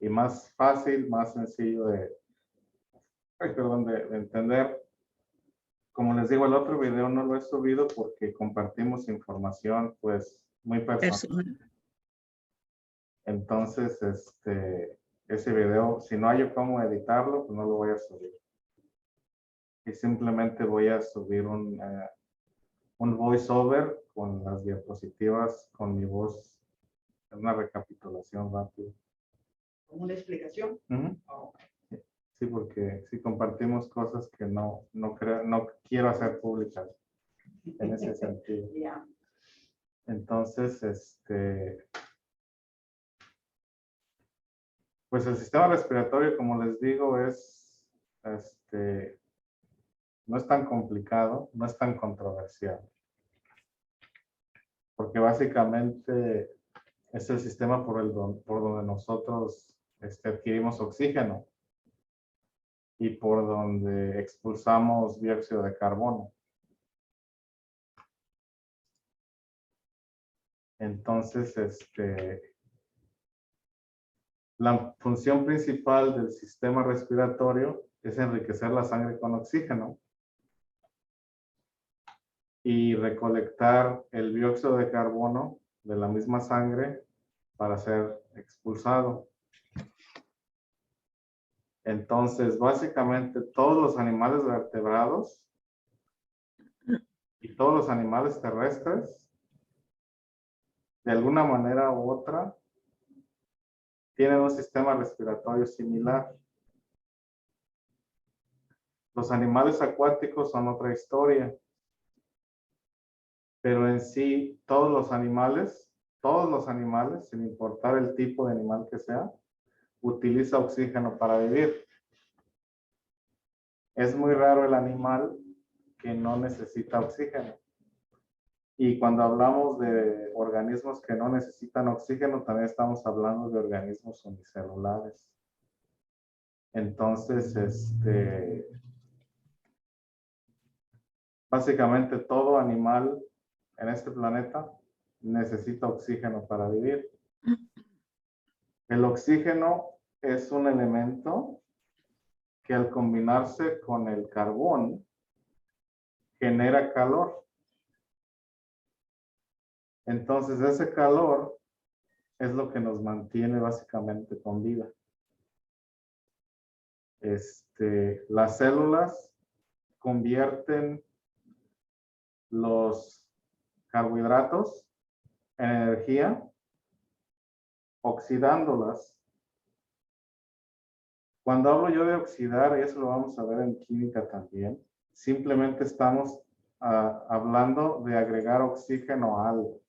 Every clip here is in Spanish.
y más fácil, más sencillo de entender. Como les digo, el otro video no lo he subido porque compartimos información pues muy personal. Entonces, ese video, si no hay cómo editarlo, pues no lo voy a subir. Y simplemente voy a subir un voiceover con las diapositivas, con mi voz, una recapitulación rápida. ¿Como una explicación? Oh. Sí, porque si compartimos cosas que no quiero hacer públicas en ese sentido. Yeah. Entonces, pues el sistema respiratorio, como les digo, no es tan complicado, no es tan controversial. Porque básicamente es el sistema por donde nosotros adquirimos oxígeno y por donde expulsamos dióxido de carbono. Entonces, la función principal del sistema respiratorio es enriquecer la sangre con oxígeno y recolectar el dióxido de carbono de la misma sangre para ser expulsado. Entonces, básicamente todos los animales vertebrados y todos los animales terrestres, de alguna manera u otra, tienen un sistema respiratorio similar. Los animales acuáticos son otra historia. Pero en sí, todos los animales, sin importar el tipo de animal que sea, utiliza oxígeno para vivir. Es muy raro el animal que no necesita oxígeno. Y cuando hablamos de organismos que no necesitan oxígeno, también estamos hablando de organismos unicelulares. Entonces, básicamente todo animal en este planeta necesita oxígeno para vivir. El oxígeno es un elemento que al combinarse con el carbón genera calor. Entonces ese calor es lo que nos mantiene básicamente con vida. Las células convierten los carbohidratos en energía oxidándolas. Cuando hablo yo de oxidar, y eso lo vamos a ver en química también, simplemente estamos hablando de agregar oxígeno a algo.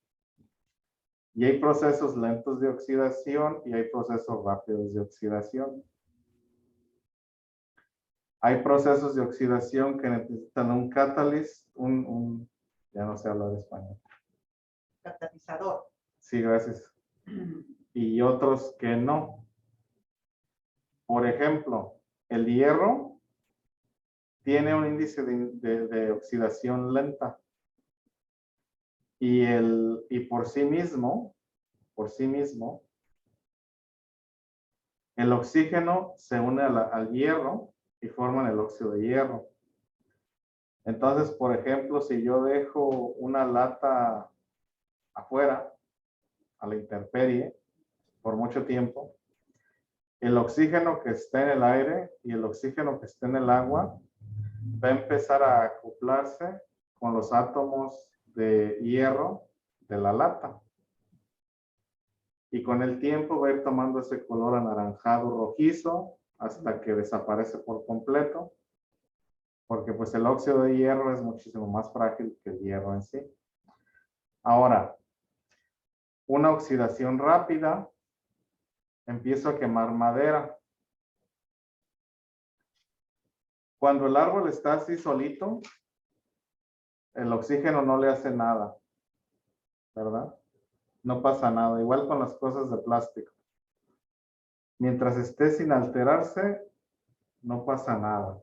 Y hay procesos lentos de oxidación y hay procesos rápidos de oxidación. Hay procesos de oxidación que necesitan un catalyst, ya no sé hablar español. Catalizador. Sí, gracias. Y otros que no. Por ejemplo, el hierro tiene un índice de oxidación lenta. Y por sí mismo, el oxígeno se une al hierro y forman el óxido de hierro. Entonces, por ejemplo, si yo dejo una lata afuera, a la intemperie, por mucho tiempo, el oxígeno que está en el aire y el oxígeno que está en el agua va a empezar a acoplarse con los átomos de hierro de la lata. Y con el tiempo va a ir tomando ese color anaranjado rojizo hasta que desaparece por completo. Porque pues el óxido de hierro es muchísimo más frágil que el hierro en sí. Ahora, una oxidación rápida, empiezo a quemar madera. Cuando el árbol está así solito, el oxígeno no le hace nada, ¿verdad? No pasa nada, igual con las cosas de plástico. Mientras esté sin alterarse, no pasa nada.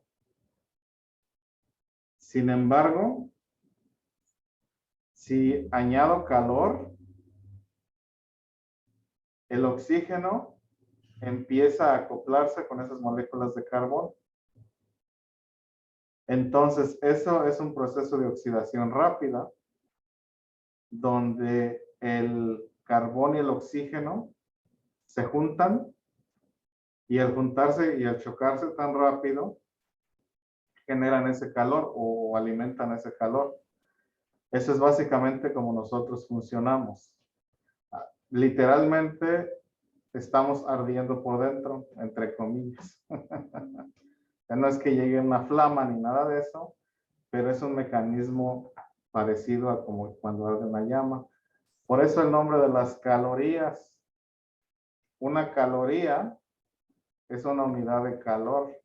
Sin embargo, si añado calor, el oxígeno empieza a acoplarse con esas moléculas de carbón. Entonces, eso es un proceso de oxidación rápida, donde el carbón y el oxígeno se juntan, y al juntarse y al chocarse tan rápido, generan ese calor o alimentan ese calor. Eso es básicamente como nosotros funcionamos. Literalmente estamos ardiendo por dentro, entre comillas. No es que llegue una flama ni nada de eso, pero es un mecanismo parecido a como cuando arde una llama. Por eso el nombre de las calorías. Una caloría es una unidad de calor,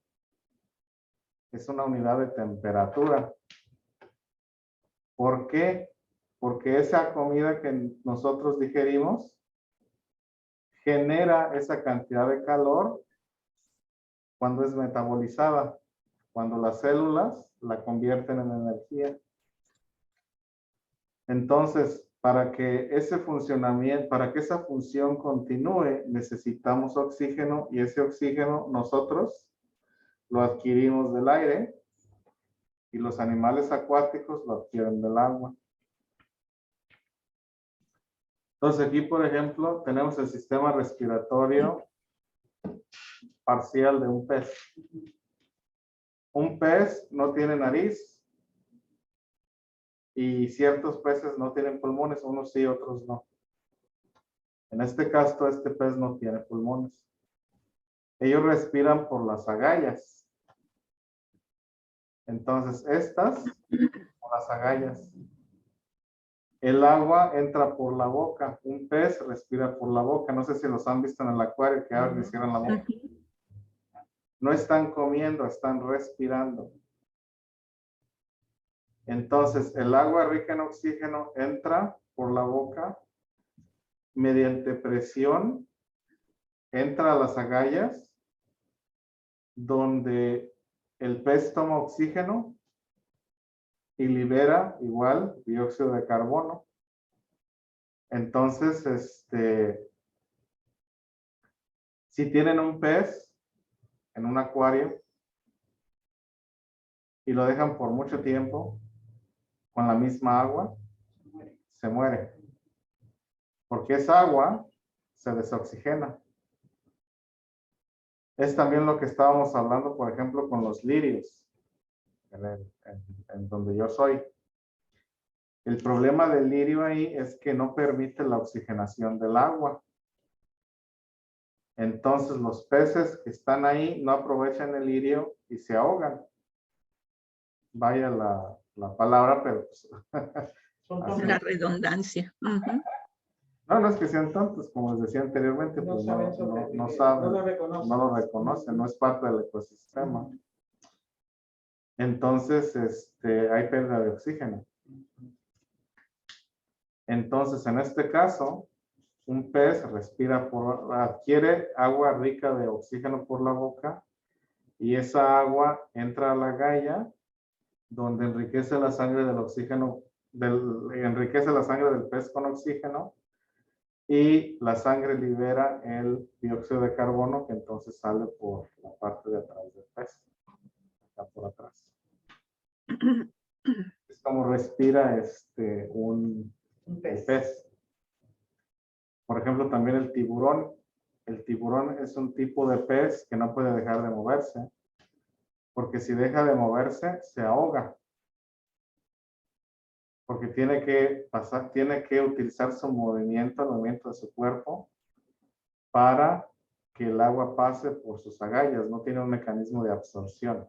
es una unidad de temperatura. ¿Por qué? Porque esa comida que nosotros digerimos genera esa cantidad de calor cuando es metabolizada, cuando las células la convierten en energía. Entonces, para que ese funcionamiento, para que esa función continúe, necesitamos oxígeno, y ese oxígeno nosotros lo adquirimos del aire y los animales acuáticos lo adquieren del agua. Entonces aquí, por ejemplo, tenemos el sistema respiratorio parcial de un pez. Un pez no tiene nariz, y ciertos peces no tienen pulmones, unos sí, otros no. En este caso, este pez no tiene pulmones. Ellos respiran por las agallas. Entonces, estas, por las agallas. El agua entra por la boca. Un pez respira por la boca. No sé si los han visto en el acuario que abren y cierran la boca. No están comiendo, están respirando. Entonces, el agua rica en oxígeno entra por la boca, mediante presión, entra a las agallas, donde el pez toma oxígeno y libera igual dióxido de carbono. Entonces, si tienen un pez en un acuario y lo dejan por mucho tiempo con la misma agua, se muere. Porque esa agua se desoxigena. Es también lo que estábamos hablando, por ejemplo, con los lirios, en donde yo soy. El problema del lirio ahí es que no permite la oxigenación del agua. Entonces los peces que están ahí no aprovechan el lirio y se ahogan. Vaya la palabra, pero pues, La redundancia. no es que sean tontos, como les decía anteriormente, pues no saben, no lo reconocen, no es parte del ecosistema. Entonces, hay pérdida de oxígeno. Entonces, en este caso, un pez adquiere agua rica de oxígeno por la boca, y esa agua entra a la agalla, donde enriquece la sangre del oxígeno, enriquece la sangre del pez con oxígeno, y la sangre libera el dióxido de carbono, que entonces sale por la parte de atrás del pez, acá por atrás. Es como respira un pez. Por ejemplo, también el tiburón. El tiburón es un tipo de pez que no puede dejar de moverse, porque si deja de moverse, se ahoga. Porque tiene que utilizar su movimiento, el movimiento de su cuerpo, para que el agua pase por sus agallas. No tiene un mecanismo de absorción,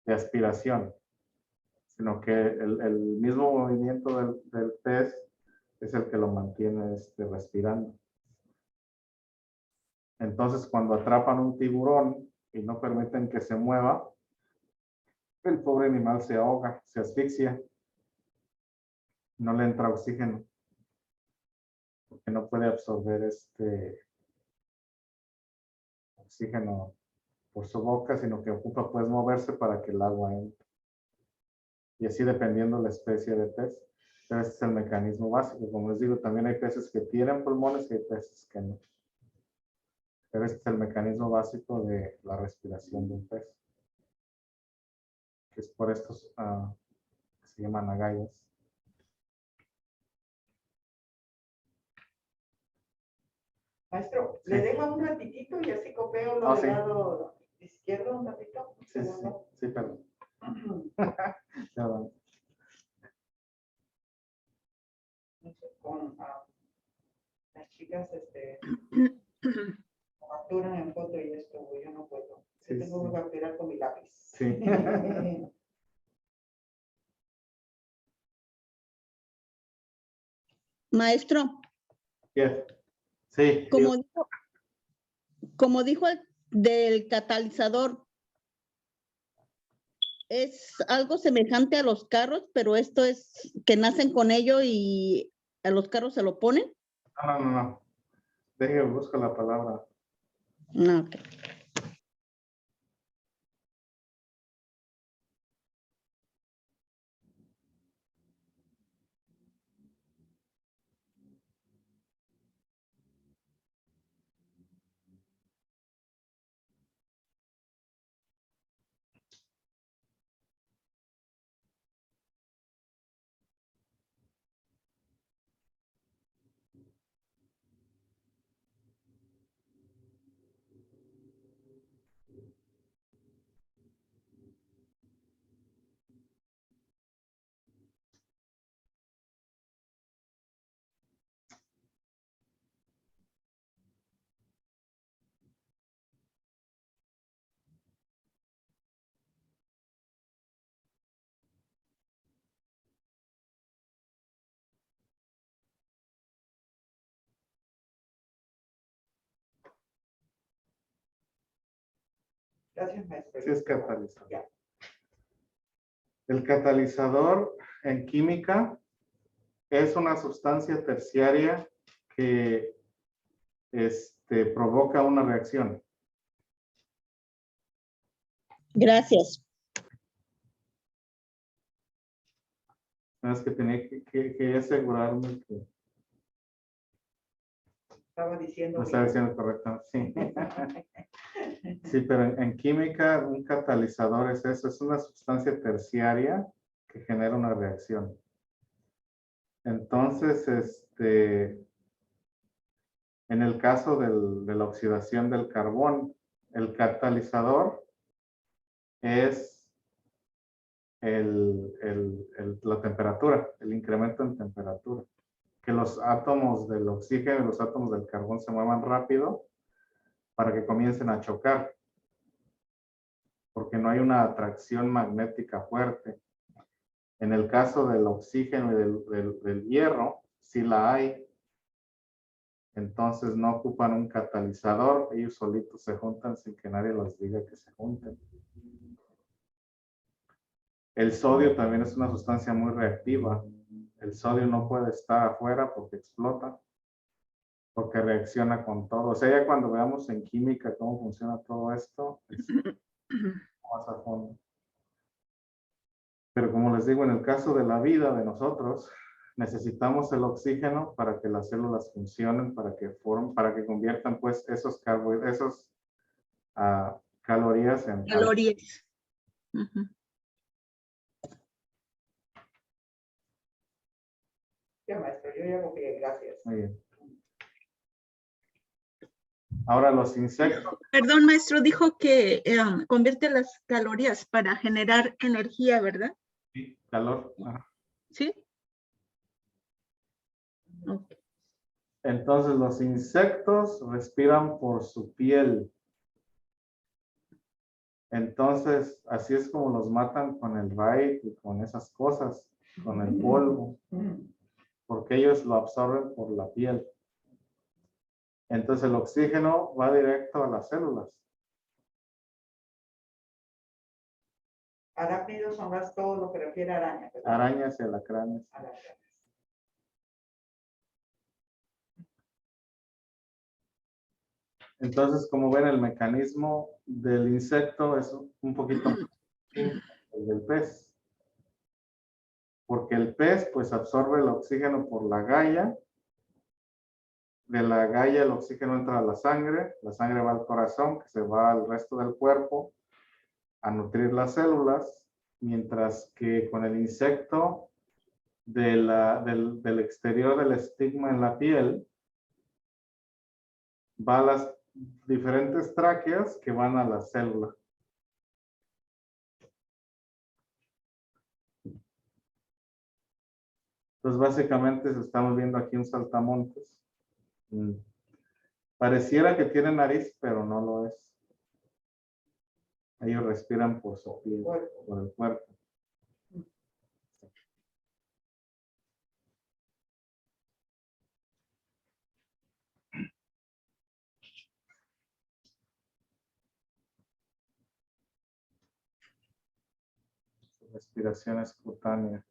de aspiración, sino que el mismo movimiento del pez es el que lo mantiene respirando. Entonces, cuando atrapan un tiburón y no permiten que se mueva, el pobre animal se ahoga, se asfixia, no le entra oxígeno, porque no puede absorber oxígeno por su boca, sino que ocupa pues moverse para que el agua entre. Y así dependiendo la especie de pez. Pero este es el mecanismo básico. Como les digo, también hay peces que tienen pulmones y hay peces que no. Pero este es el mecanismo básico de la respiración de un pez. Que es por estos que se llaman agallas. Maestro, Sí. le dejo un ratitito y así copio lo Oh, del sí. lado izquierdo un ratito. Un Sí, sí, sí, segundo. sí, perdón. Perdón. Con las chicas capturan en foto y esto, yo no puedo. Sí, Yo tengo sí. que capturar con mi lápiz. Sí. Maestro, Yes. Sí. como dijo el del catalizador, es algo semejante a los carros, pero esto es que nacen con ello y a los carros se lo ponen. No. Déjeme buscar la palabra. No, ok. Gracias, maestro. Sí, es catalizador. Ya. El catalizador en química es una sustancia terciaria que provoca una reacción. Gracias. Es que tenía que asegurarme que Estaba diciendo. lo estaba diciendo correcto. Sí. Sí, pero en química un catalizador es eso, es una sustancia terciaria que genera una reacción. Entonces, en el caso de la oxidación del carbón, el catalizador es la temperatura, el incremento en temperatura. Que los átomos del oxígeno y los átomos del carbón se muevan rápido para que comiencen a chocar. Porque no hay una atracción magnética fuerte. En el caso del oxígeno y del hierro, sí la hay. Entonces no ocupan un catalizador, ellos solitos se juntan sin que nadie les diga que se junten. El sodio también es una sustancia muy reactiva. El sodio no puede estar afuera porque explota, porque reacciona con todo. O sea, ya cuando veamos en química cómo funciona todo esto, más a fondo. Pero como les digo, en el caso de la vida de nosotros, necesitamos el oxígeno para que las células funcionen, para que conviertan pues esos calorías en Calorías. Ujú. Ya, maestro, yo ya copié, gracias. Muy bien. Ahora los insectos. Perdón, maestro, dijo que convierte las calorías para generar energía, ¿verdad? Sí, calor. Ajá. Sí. Ok. Entonces los insectos respiran por su piel. Entonces así es como los matan con el raid y con esas cosas, con el polvo, porque ellos lo absorben por la piel. Entonces el oxígeno va directo a las células. Arácnidos son todo lo que refiere a arañas, ¿verdad? Arañas y alacranes. Alacranes. Entonces, como ven, el mecanismo del insecto es un poquito más simple que el del pez. Porque el pez, pues, absorbe el oxígeno por la galla de la galla el oxígeno entra a la sangre va al corazón, que se va al resto del cuerpo a nutrir las células, mientras que con el insecto del exterior del estigma en la piel va a las diferentes tráqueas que van a la célula. Entonces, básicamente estamos viendo aquí un saltamontes. Pareciera que tiene nariz, pero no lo es. Ellos respiran por su piel, por el cuerpo. Su respiración es cutánea.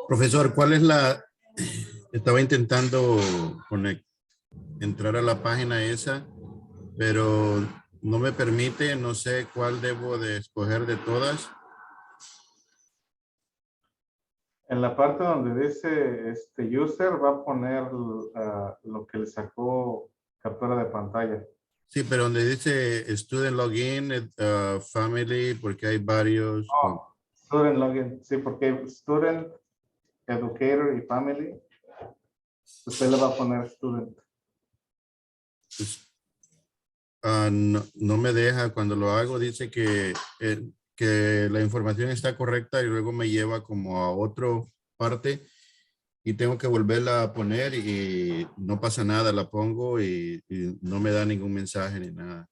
Profesor, ¿cuál es la? Estaba intentando entrar a la página esa, pero no me permite, no sé cuál debo de escoger de todas. En la parte donde dice user va a poner lo que le sacó captura de pantalla. Sí, pero donde dice student login, family, porque hay varios. Oh, student login, sí, porque student, educator y family, usted le va a poner student. Pues, no me deja, cuando lo hago dice que la información está correcta y luego me lleva como a otra parte y tengo que volverla a poner y no pasa nada, la pongo y no me da ningún mensaje ni nada.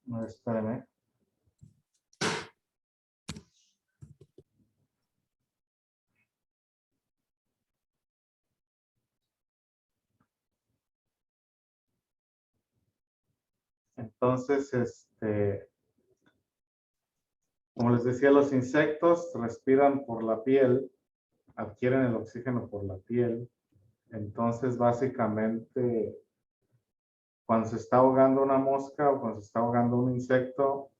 No, espérame. Entonces, como les decía, los insectos respiran por la piel, adquieren el oxígeno por la piel. Entonces, básicamente, cuando se está ahogando una mosca o cuando se está ahogando un insecto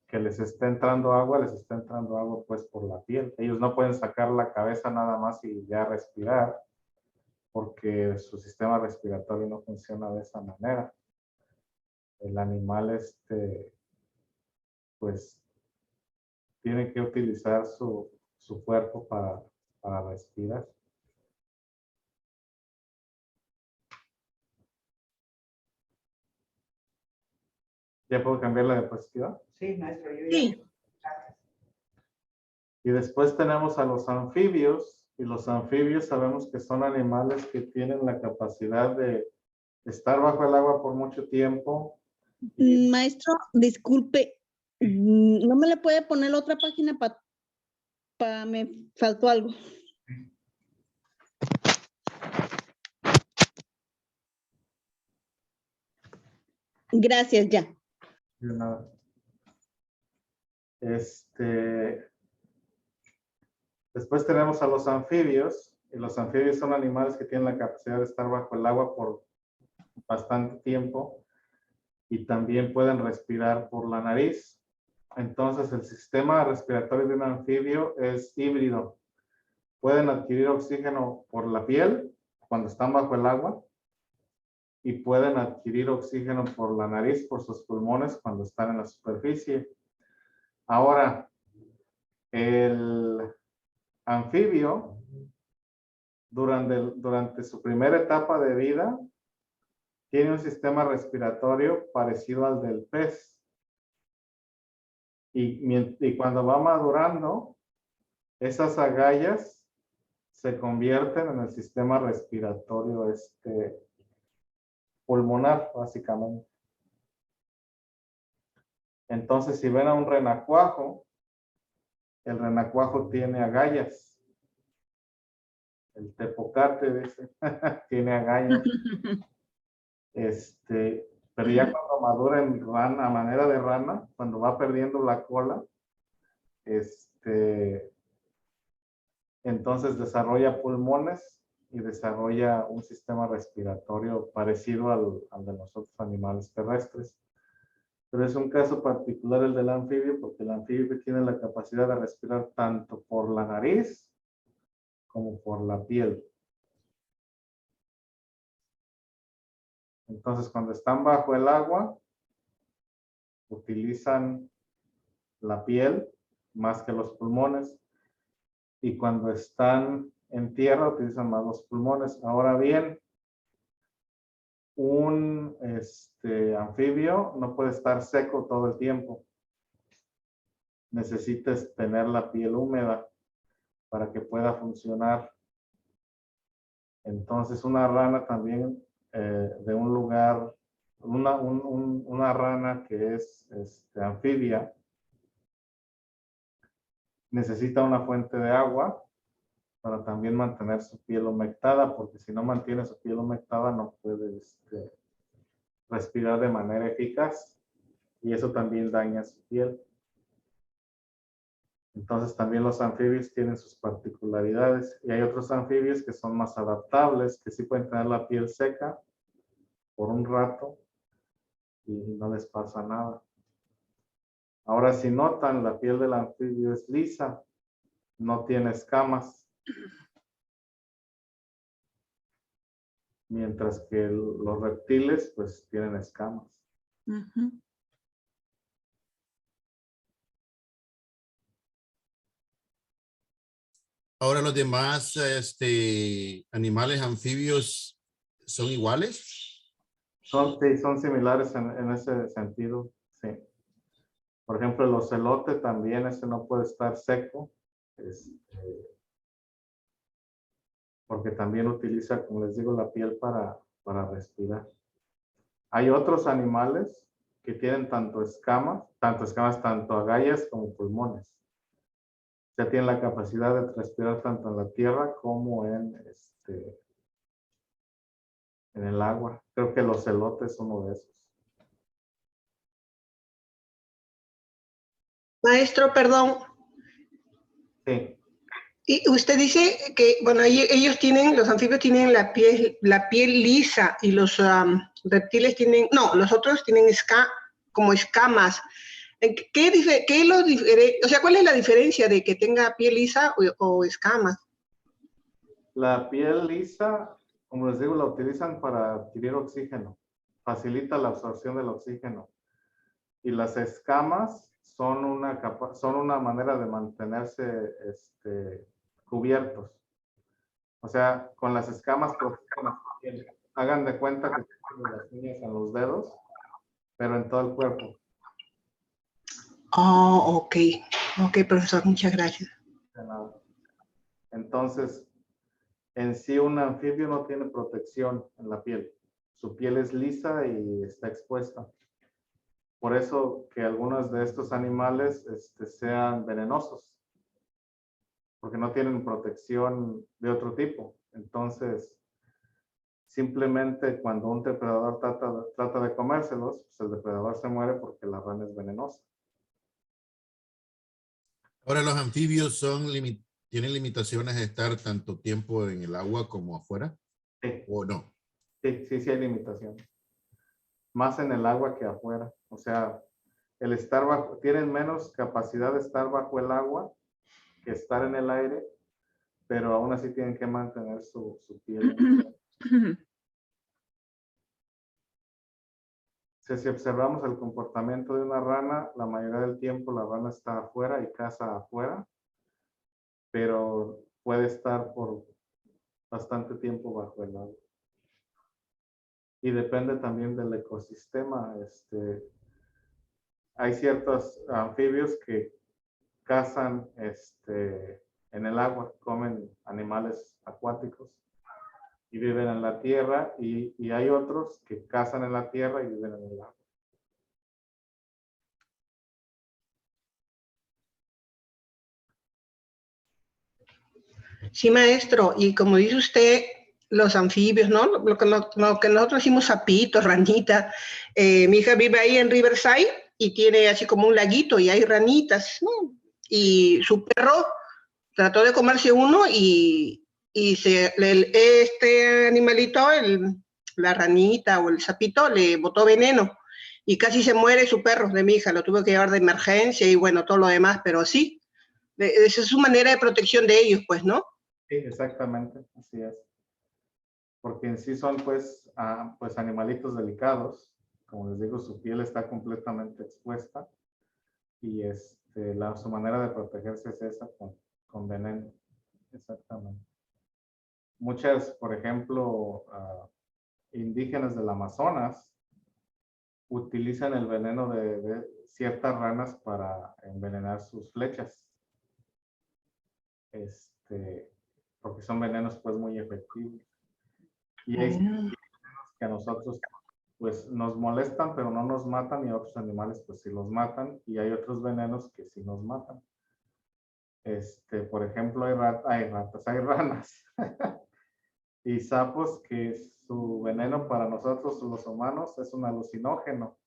que les está entrando agua, les está entrando agua pues por la piel. Ellos no pueden sacar la cabeza nada más y ya respirar, porque su sistema respiratorio no funciona de esa manera. El animal, pues, tiene que utilizar su cuerpo para respirar. ¿Ya puedo cambiar la diapositiva? Sí, maestro, yo ya. Sí. Gracias. Y después tenemos a los anfibios, y los anfibios sabemos que son animales que tienen la capacidad de estar bajo el agua por mucho tiempo. Maestro, disculpe, ¿no me le puede poner otra página para me faltó algo? Gracias, ya. De nada. Después tenemos a los anfibios, y los anfibios son animales que tienen la capacidad de estar bajo el agua por bastante tiempo y también pueden respirar por la nariz. Entonces, el sistema respiratorio de un anfibio es híbrido. pueden adquirir oxígeno por la piel cuando están bajo el agua y pueden adquirir oxígeno por la nariz, por sus pulmones cuando están en la superficie. Ahora, el anfibio, durante su primera etapa de vida, tiene un sistema respiratorio parecido al del pez. Y cuando va madurando, esas agallas se convierten en el sistema respiratorio pulmonar, básicamente. Entonces, si ven a un renacuajo, el renacuajo tiene agallas. El tepocate, dice, tiene agallas. Pero ya cuando madura en rana, a manera de rana, cuando va perdiendo la cola, entonces desarrolla pulmones y desarrolla un sistema respiratorio parecido al de los otros animales terrestres. Pero es un caso particular el del anfibio, porque el anfibio tiene la capacidad de respirar tanto por la nariz como por la piel. Entonces, cuando están bajo el agua, utilizan la piel más que los pulmones. Y cuando están en tierra, utilizan más los pulmones. Ahora bien, un anfibio no puede estar seco todo el tiempo. Necesitas tener la piel húmeda para que pueda funcionar. Entonces, una rana también de un lugar, una rana que es anfibia, necesita una fuente de agua para también mantener su piel humectada, porque si no mantiene su piel humectada no puede respirar de manera eficaz y eso también daña su piel. Entonces también los anfibios tienen sus particularidades y hay otros anfibios que son más adaptables, que sí pueden tener la piel seca por un rato y no les pasa nada. Ahora, si notan, la piel del anfibio es lisa, no tiene escamas. Mientras que los reptiles, pues, tienen escamas. Ujú. Ahora los demás animales anfibios son iguales. Sí, son similares en ese sentido, sí. Por ejemplo, el ocelote también, ese no puede estar seco, porque también utiliza, como les digo, la piel para respirar. Hay otros animales que tienen tanto agallas como pulmones. Ya tienen la capacidad de respirar tanto en la tierra como en el agua. Creo que el ocelote es uno de esos. Maestro, perdón. Sí. Y usted dice que, bueno, ellos tienen, los anfibios tienen la piel lisa y los reptiles tienen, no, los otros tienen como escamas. O sea, ¿cuál es la diferencia de que tenga piel lisa o escamas? La piel lisa, como les digo, la utilizan para adquirir oxígeno. Facilita la absorción del oxígeno. Y las escamas son una manera de mantenerse cubiertos. O sea, con las escamas protegen la piel. Hagan de cuenta que tienen las uñas en los dedos, pero en todo el cuerpo. Oh, ok. Ok, profesor, muchas gracias. De nada. Entonces, en sí un anfibio no tiene protección en la piel. Su piel es lisa y está expuesta. Por eso que algunos de estos animales sean venenosos, porque no tienen protección de otro tipo. Entonces, simplemente cuando un depredador trata de comérselos, pues el depredador se muere porque la rana es venenosa. Ahora los anfibios tienen limitaciones de estar tanto tiempo en el agua como afuera. Sí. ¿O no? Sí hay limitaciones. Más en el agua que afuera. O sea, tienen menos capacidad de estar bajo el agua que estar en el aire, pero aún así tienen que mantener su piel. Si observamos el comportamiento de una rana, la mayoría del tiempo la rana está afuera y caza afuera, pero puede estar por bastante tiempo bajo el agua. Y depende también del ecosistema. Hay ciertos anfibios que cazan en el agua, comen animales acuáticos y viven en la tierra, y hay otros que cazan en la tierra y viven en el agua. Sí, maestro, y como dice usted, los anfibios, ¿no? Lo que nosotros decimos sapitos, ranitas. Mi hija vive ahí en Riverside y tiene así como un laguito y hay ranitas, ¿no? Y su perro trató de comerse uno y este animalito, la ranita o el sapito, le botó veneno y casi se muere su perro de mi hija. Lo tuvo que llevar de emergencia y bueno, todo lo demás, pero sí, esa es su manera de protección de ellos, pues, ¿no? Sí, exactamente, así es. Porque en sí son pues animalitos delicados. Como les digo, su piel está completamente expuesta y su manera de protegerse es esa, con veneno. Exactamente. Muchas, por ejemplo, indígenas del Amazonas utilizan el veneno de ciertas ranas para envenenar sus flechas. Porque son venenos pues muy efectivos. Y hay venenos que a nosotros pues nos molestan, pero no nos matan, y a otros animales pues sí los matan, y hay otros venenos que sí nos matan. Por ejemplo, hay ranas y sapos que su veneno para nosotros los humanos es un alucinógeno.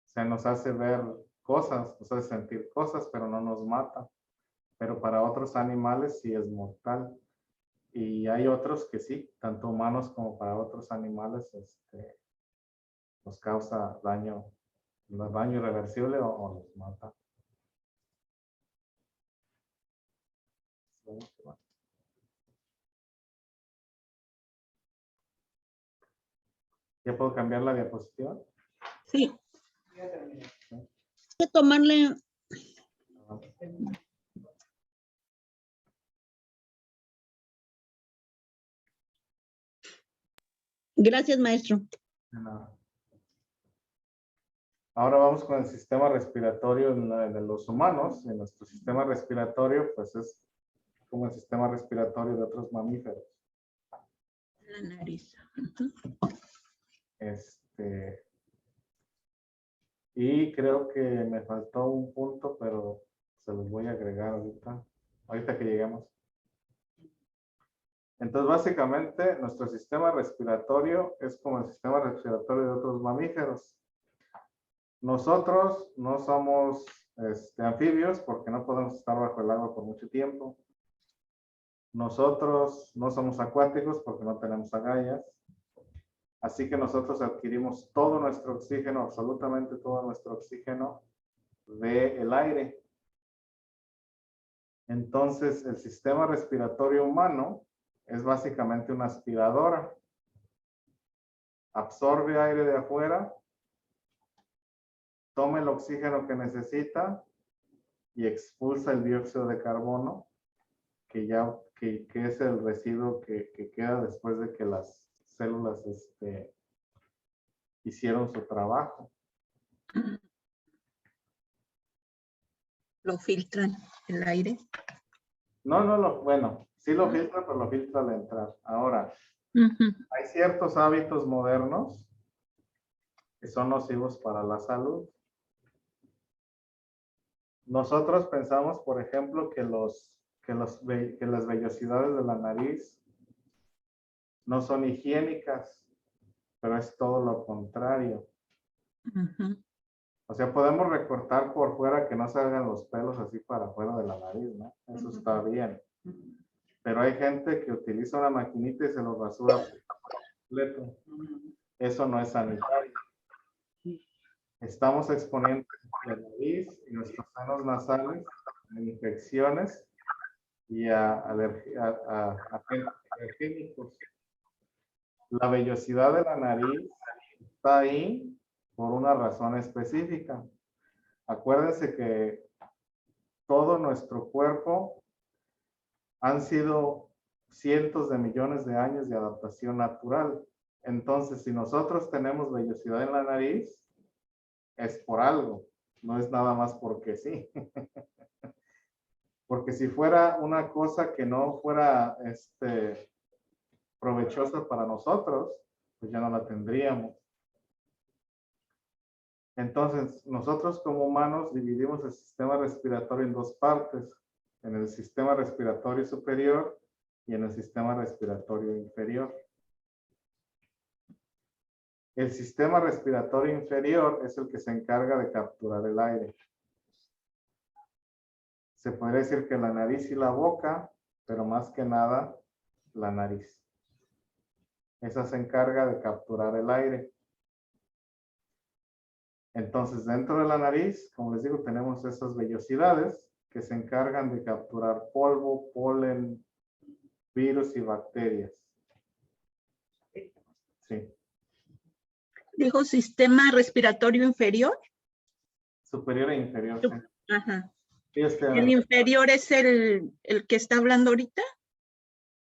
Se nos hace ver cosas, nos hace sentir cosas, pero no nos mata. Pero para otros animales sí es mortal. Y hay otros que sí, tanto humanos como para otros animales, nos causa daño irreversible o nos mata. ¿Ya puedo cambiar la diapositiva? Sí, Ya terminé. hay que tomarle. Gracias, maestro. De nada. Ahora vamos con el sistema respiratorio de los humanos. En nuestro sistema respiratorio, pues es como el sistema respiratorio de otros mamíferos. La nariz. Y creo que me faltó un punto, pero se los voy a agregar ahorita que lleguemos. Entonces, básicamente, nuestro sistema respiratorio es como el sistema respiratorio de otros mamíferos. Nosotros no somos anfibios porque no podemos estar bajo el agua por mucho tiempo. Nosotros no somos acuáticos porque no tenemos agallas. Así que nosotros adquirimos todo nuestro oxígeno, absolutamente todo nuestro oxígeno del aire. Entonces, el sistema respiratorio humano es básicamente una aspiradora. Absorbe aire de afuera, toma el oxígeno que necesita y expulsa el dióxido de carbono, que es el residuo que queda después de que las células hicieron su trabajo. Lo filtran el aire. Bueno, sí lo filtra, pero lo filtra al entrar. Ahora, hay ciertos hábitos modernos que son nocivos para la salud. Nosotros pensamos, por ejemplo, que las vellosidades de la nariz no son higiénicas, pero es todo lo contrario. O sea, podemos recortar por fuera que no salgan los pelos así para afuera de la nariz, ¿no? Eso está bien. Pero hay gente que utiliza una maquinita y se lo rasura completo. Eso no es sanitario. Estamos exponiendo la nariz y nuestros senos nasales a infecciones y a agentes alergénicos. La vellosidad de la nariz está ahí por una razón específica. Acuérdense que todo nuestro cuerpo han sido cientos de millones de años de adaptación natural. Entonces, si nosotros tenemos vellosidad en la nariz, es por algo, no es nada más porque sí. Porque si fuera una cosa que no fuera provechosa para nosotros, pues ya no la tendríamos. Entonces, nosotros como humanos dividimos el sistema respiratorio en dos partes, en el sistema respiratorio superior y en el sistema respiratorio inferior. El sistema respiratorio inferior es el que se encarga de capturar el aire. Se podría decir que la nariz y la boca, pero más que nada la nariz. Esa se encarga de capturar el aire. Entonces, dentro de la nariz, como les digo, tenemos esas vellosidades que se encargan de capturar polvo, polen, virus y bacterias. Sí. Dijo sistema respiratorio inferior. Superior e inferior. Sí. Ajá. Sí, ¿El inferior es el que está hablando ahorita?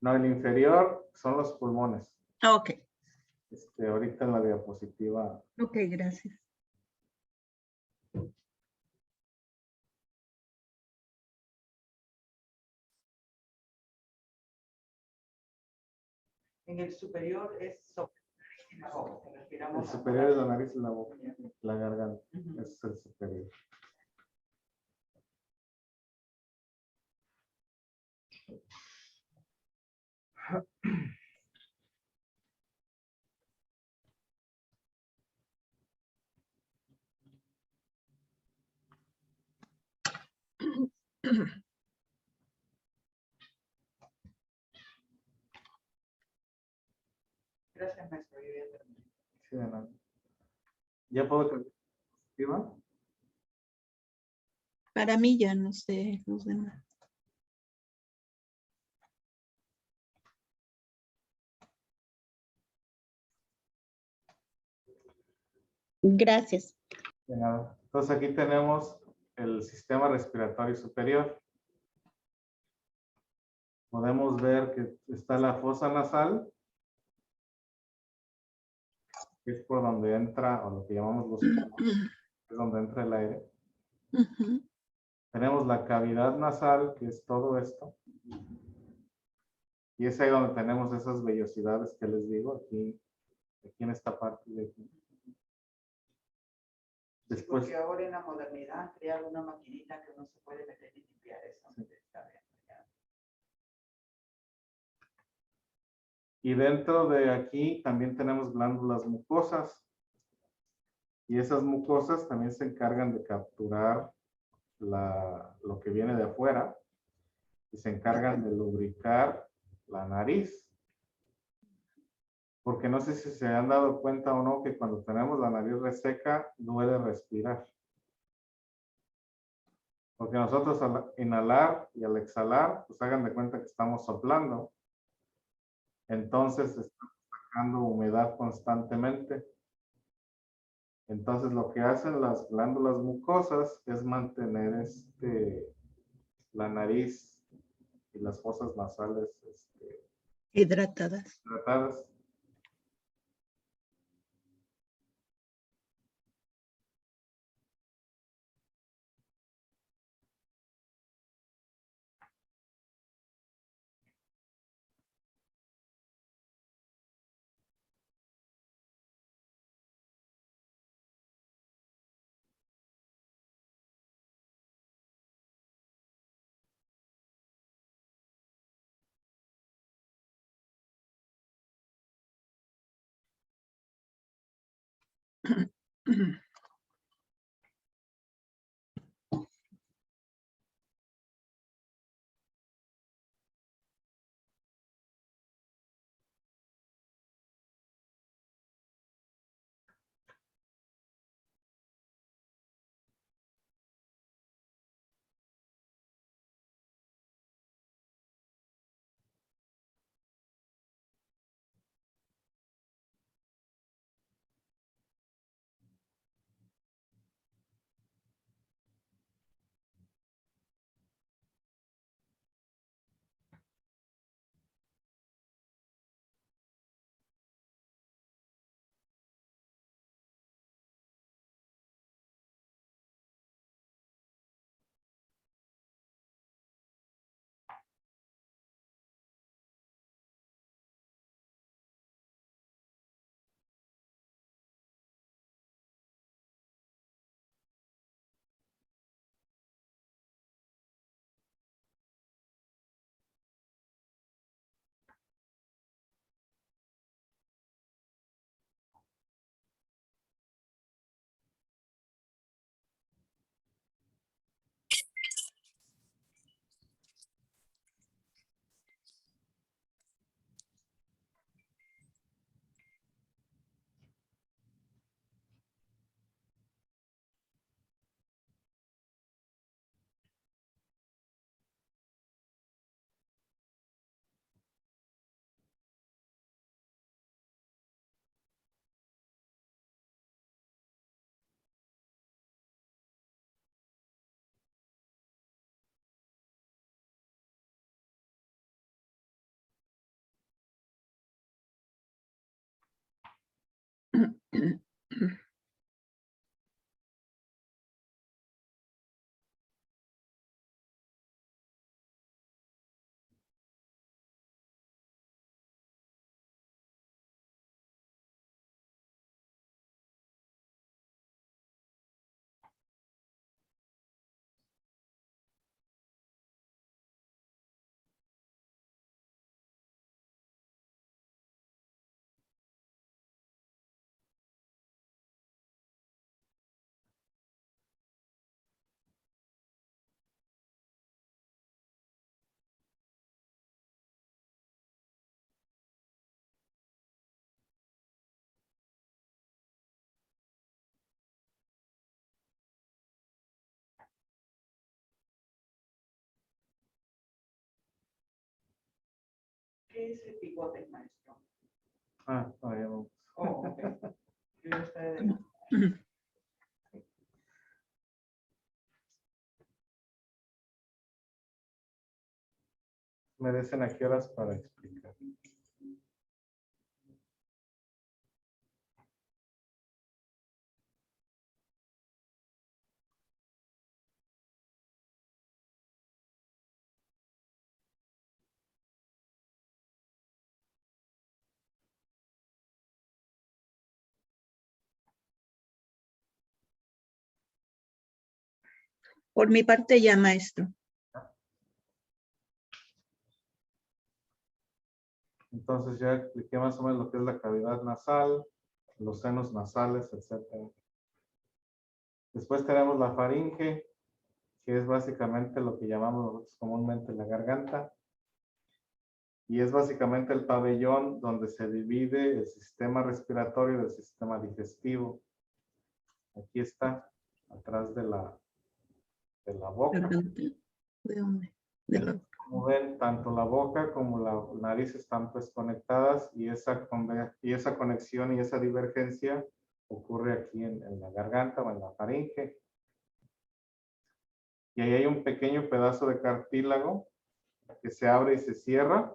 No, el inferior son los pulmones. Ah, ok. Ahorita en la diapositiva. Ok, gracias. En el superior es sobre la boca, que respiramos El superior es la nariz y la boca, la garganta. Ujú. Ese es el superior. Gracias, maestro. Yo ya terminé. Sí, de nada. ¿Ya puedo cambiar la diapositiva? Para mí ya no sé los demás. Gracias. De nada. Entonces aquí tenemos el sistema respiratorio superior. Podemos ver que está la fosa nasal, que es por donde entra, o lo que llamamos los pulmones, es donde entra el aire. Ujú. Tenemos la cavidad nasal, que es todo esto. Y es ahí donde tenemos esas vellosidades que les digo, aquí en esta parte de aquí. Después, Porque ahora en la modernidad han creado una maquinita que uno se puede meter y limpiar eso. Está bien, ya. y dentro de aquí también tenemos glándulas mucosas. Y esas mucosas también se encargan de capturar lo que viene de afuera y se encargan de lubricar la nariz. Porque no sé si se han dado cuenta o no que cuando tenemos la nariz reseca duele respirar. Porque nosotros al inhalar y al exhalar, pues hagan de cuenta que estamos soplando. Entonces estamos sacando humedad constantemente. Entonces lo que hacen las glándulas mucosas es mantener la nariz y las fosas nasales Hidratadas. hidratadas. ¿Qué es el pivote, maestro? Ah, todavía no. Oh, ok. Yo ya estoy de- Me dicen a qué horas para explicar. Por mi parte ya, maestro. Entonces ya expliqué más o menos lo que es la cavidad nasal, los senos nasales, etc. Después tenemos la faringe, que es básicamente lo que llamamos nosotros comúnmente la garganta. Y es básicamente el pabellón donde se divide el sistema respiratorio del sistema digestivo. Aquí está, atrás de la boca. ¿De dónde? De la- Como ven, tanto la boca como la nariz están pues conectadas y esa conexión y esa divergencia ocurre aquí en la garganta o en la faringe. Y ahí hay un pequeño pedazo de cartílago que se abre y se cierra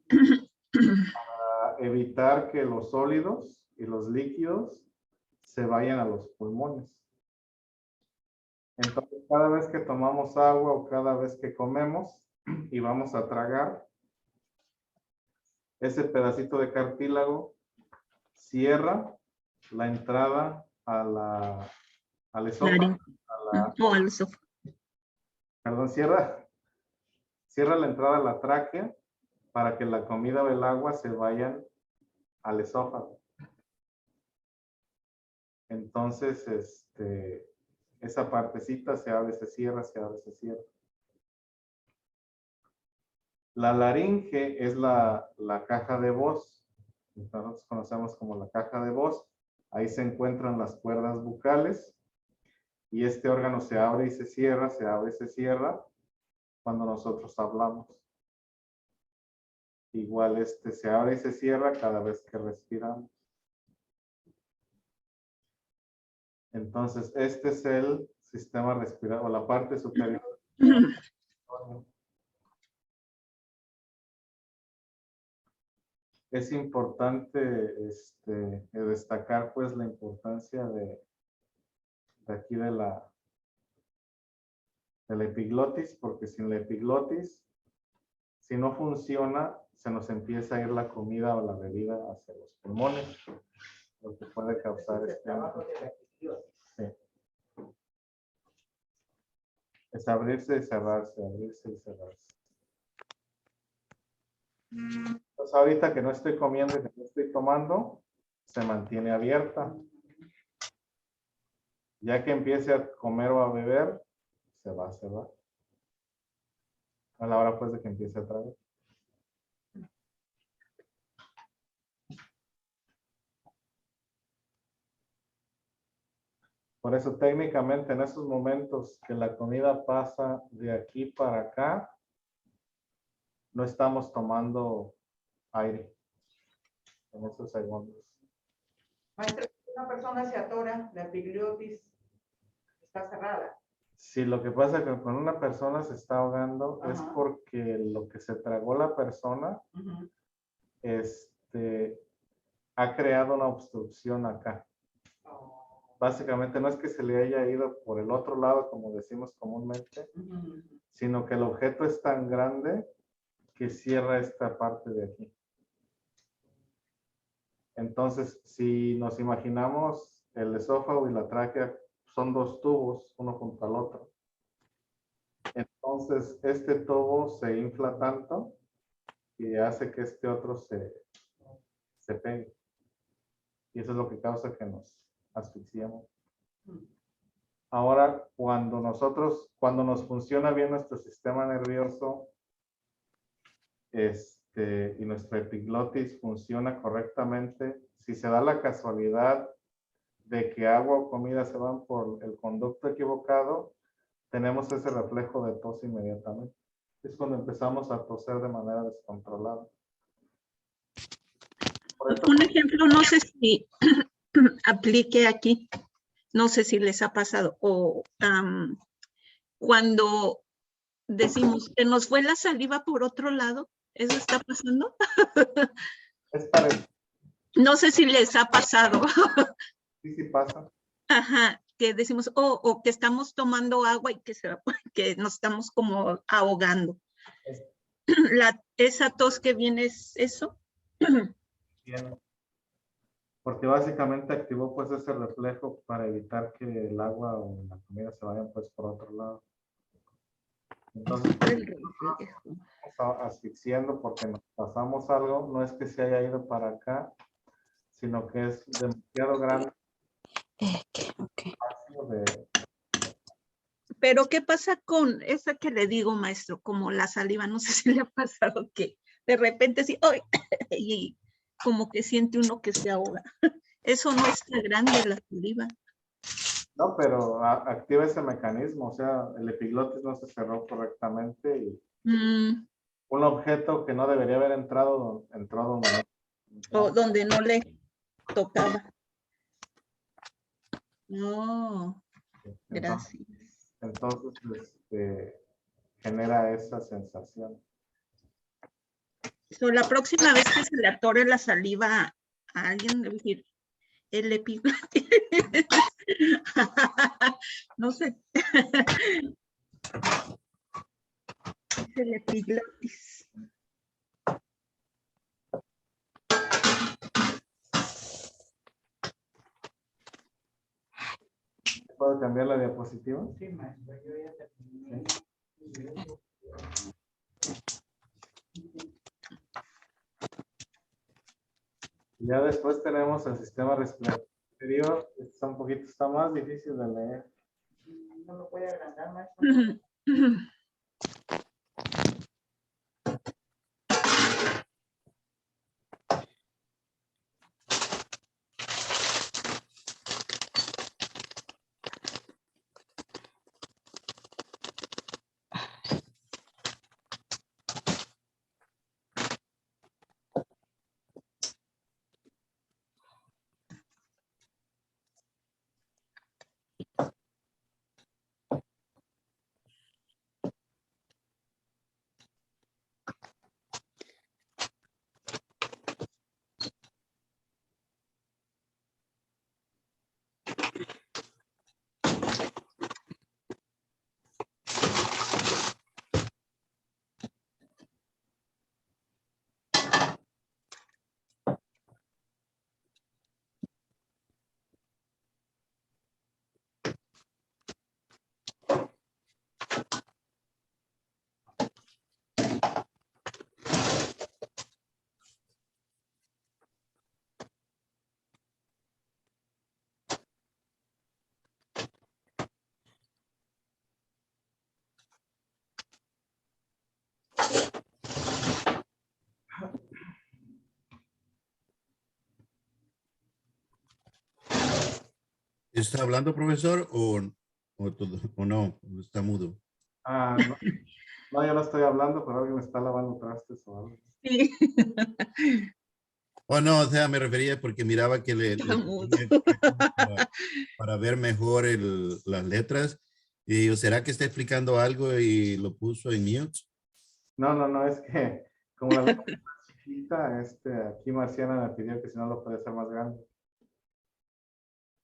para evitar que los sólidos y los líquidos se vayan a los pulmones. Entonces, cada vez que tomamos agua o cada vez que comemos y vamos a tragar, ese pedacito de cartílago cierra la entrada al esófago, O al esófago. perdón, cierra la entrada a la tráquea para que la comida o el agua se vayan al esófago. Entonces, esa partecita se abre, se cierra, se abre, se cierra. La laringe es la caja de voz. Nosotros conocemos como la caja de voz. Ahí se encuentran las cuerdas bucales. Y este órgano se abre y se cierra, se abre y se cierra cuando nosotros hablamos. Igual se abre y se cierra cada vez que respiramos. Entonces, este es el sistema respiratorio, o la parte superior. Es importante destacar pues la importancia de aquí de la epiglotis, porque sin la epiglotis, si no funciona, se nos empieza a ir la comida o la bebida hacia los pulmones, lo que puede causar Ese es el trabajo de la epiglotis. Sí. Es abrirse y cerrarse, abrirse y cerrarse. Entonces ahorita que no estoy comiendo y que no estoy tomando, se mantiene abierta. Ya que empiece a comer o a beber, se va a cerrar. A la hora pues de que empiece a tragar. Por eso técnicamente en esos momentos que la comida pasa de aquí para acá, no estamos tomando aire en esos segundos. Maestro, si una persona se atora, la epiglotis está cerrada. Si lo que pasa es que cuando una persona se está ahogando es Ajá. porque lo que se tragó la persona Ujú. ha creado una obstrucción acá. Básicamente no es que se le haya ido por el otro lado, como decimos comúnmente, sino que el objeto es tan grande que cierra esta parte de aquí. Entonces, si nos imaginamos el esófago y la tráquea son dos tubos, uno junto al otro. Entonces, este tubo se infla tanto y hace que este otro se pegue. Y eso es lo que causa que nos asfixiemos. Ahora, cuando nos funciona bien nuestro sistema nervioso, y nuestra epiglotis funciona correctamente, si se da la casualidad de que agua o comida se van por el conducto equivocado, tenemos ese reflejo de tos inmediatamente. Es cuando empezamos a toser de manera descontrolada. Un ejemplo, no sé si aplique aquí, no sé si les ha pasado, o cuando decimos que nos fue la saliva por otro lado, ¿eso está pasando? Es parecido. No sé si les ha pasado. Sí pasa. Ajá, que decimos, o que estamos tomando agua y que nos estamos como ahogando. Esa tos que viene es eso. Bien. Porque básicamente activó pues ese reflejo para evitar que el agua o la comida se vayan pues por otro lado. Entonces, estamos asfixiando porque nos pasamos algo, no es que se haya ido para acá, sino que es demasiado grande. Pero ¿qué pasa con esa que le digo, maestro? Como la saliva, no sé si le ha pasado que de repente sí, ¡ay! Y como que siente uno que se ahoga. Eso no está grande la saliva. No, pero activa ese mecanismo, o sea, el epiglotis no se cerró correctamente y un objeto que no debería haber entrado, entró donde no. O donde no le tocaba. No, gracias. Entonces, genera esa sensación. So, la próxima vez que se le atore la saliva a alguien, le voy a decir, el epiglotis. No sé. Es el epiglotis. ¿Puedo cambiar la diapositiva? Sí, maestro, yo ya terminé. Ya después tenemos el sistema respiratorio. Está más difícil de leer. No lo puede agrandar, maestro. ¿Está hablando, profesor, o no? Está mudo. No, yo no estoy hablando, pero alguien está lavando trastes o algo. Sí. Oh, no, o sea, me refería porque miraba que Está mudo. para ver mejor las letras. Y digo, ¿será que está explicando algo y lo puso en mute? No, es que como la chiquita, aquí Marciana me pidió que si no lo puede hacer más grande.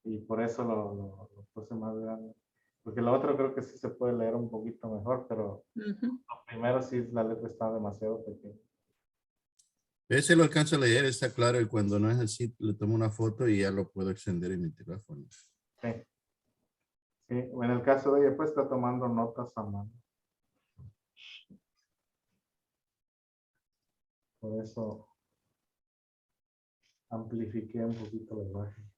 Y por eso lo puse más grande. Porque lo otro creo que sí se puede leer un poquito mejor, pero Ujú. lo primero sí la letra está demasiado pequeña. Ese lo alcanzo a leer, está claro, y cuando no es así, le tomo una foto y ya lo puedo extender en mi teléfono. Sí. Sí, en el caso de ella, pues está tomando notas a mano. Por eso amplifiqué un poquito la imagen.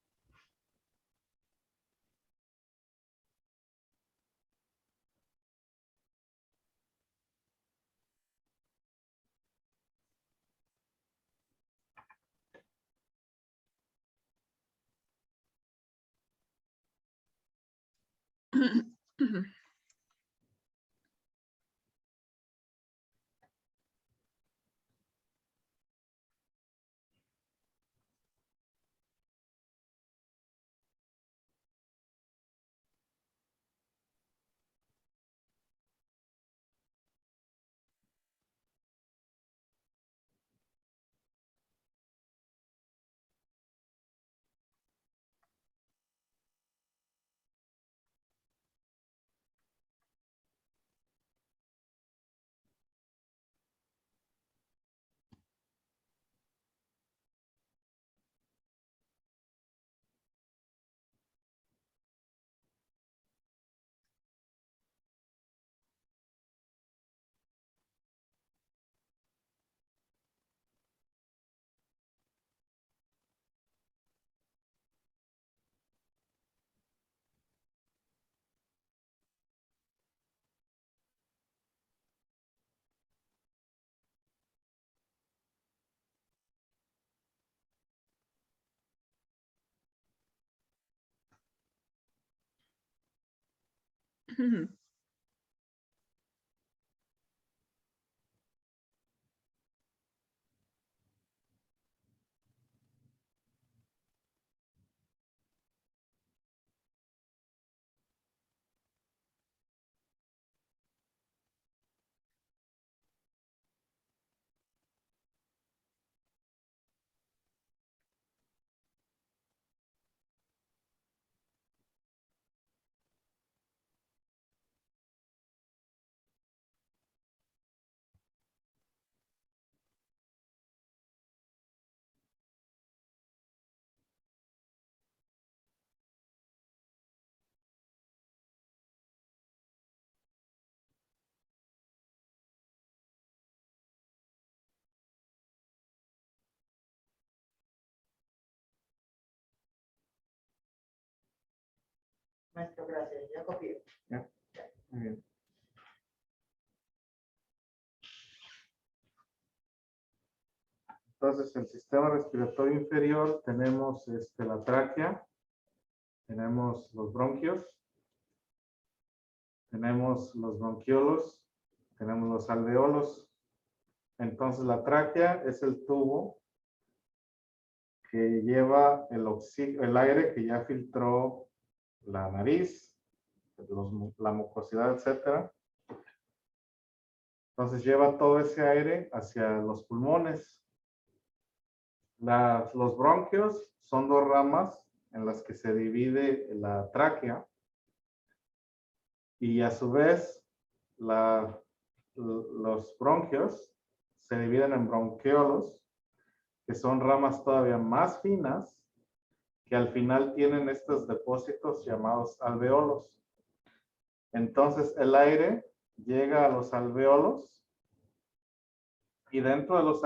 Ujú. Maestro, gracias. Ya copié. Muy bien. Entonces, el sistema respiratorio inferior, tenemos la tráquea, tenemos los bronquios, tenemos los bronquiolos, tenemos los alveolos. Entonces, la tráquea es el tubo que lleva el aire que ya filtró la nariz, la mucosidad, etcétera. Entonces lleva todo ese aire hacia los pulmones. Los bronquios son dos ramas en las que se divide la tráquea y a su vez los bronquios se dividen en bronquiolos, que son ramas todavía más finas que al final tienen estos depósitos llamados alveolos. Entonces el aire llega a los alveolos y dentro de los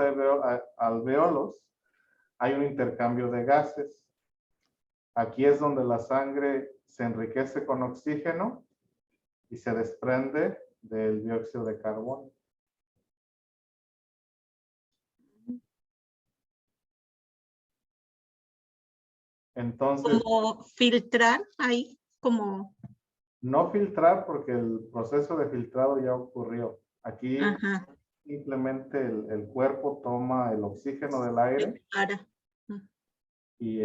alveolos hay un intercambio de gases. Aquí es donde la sangre se enriquece con oxígeno y se desprende del dióxido de carbono. Entonces, Como filtrar ahí, como, no filtrar porque el proceso de filtrado ya ocurrió. Aquí ajá, simplemente el cuerpo toma el oxígeno del aire para. y,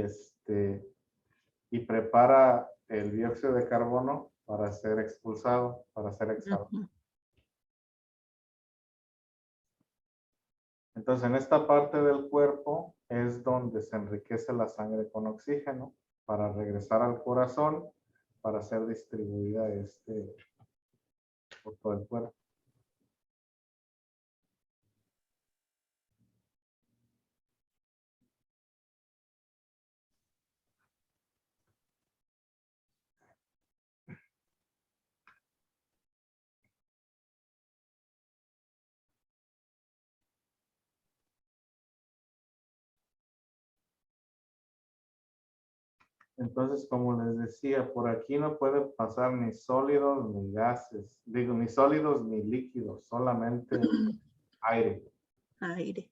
y prepara el dióxido de carbono para ser expulsado, para ser exhalado. Ujú. Entonces, en esta parte del cuerpo es donde se enriquece la sangre con oxígeno para regresar al corazón, para ser distribuida por todo el cuerpo. Entonces, como les decía, por aquí no puede pasar ni sólidos ni gases. Digo, ni sólidos ni líquidos, solamente aire. Aire.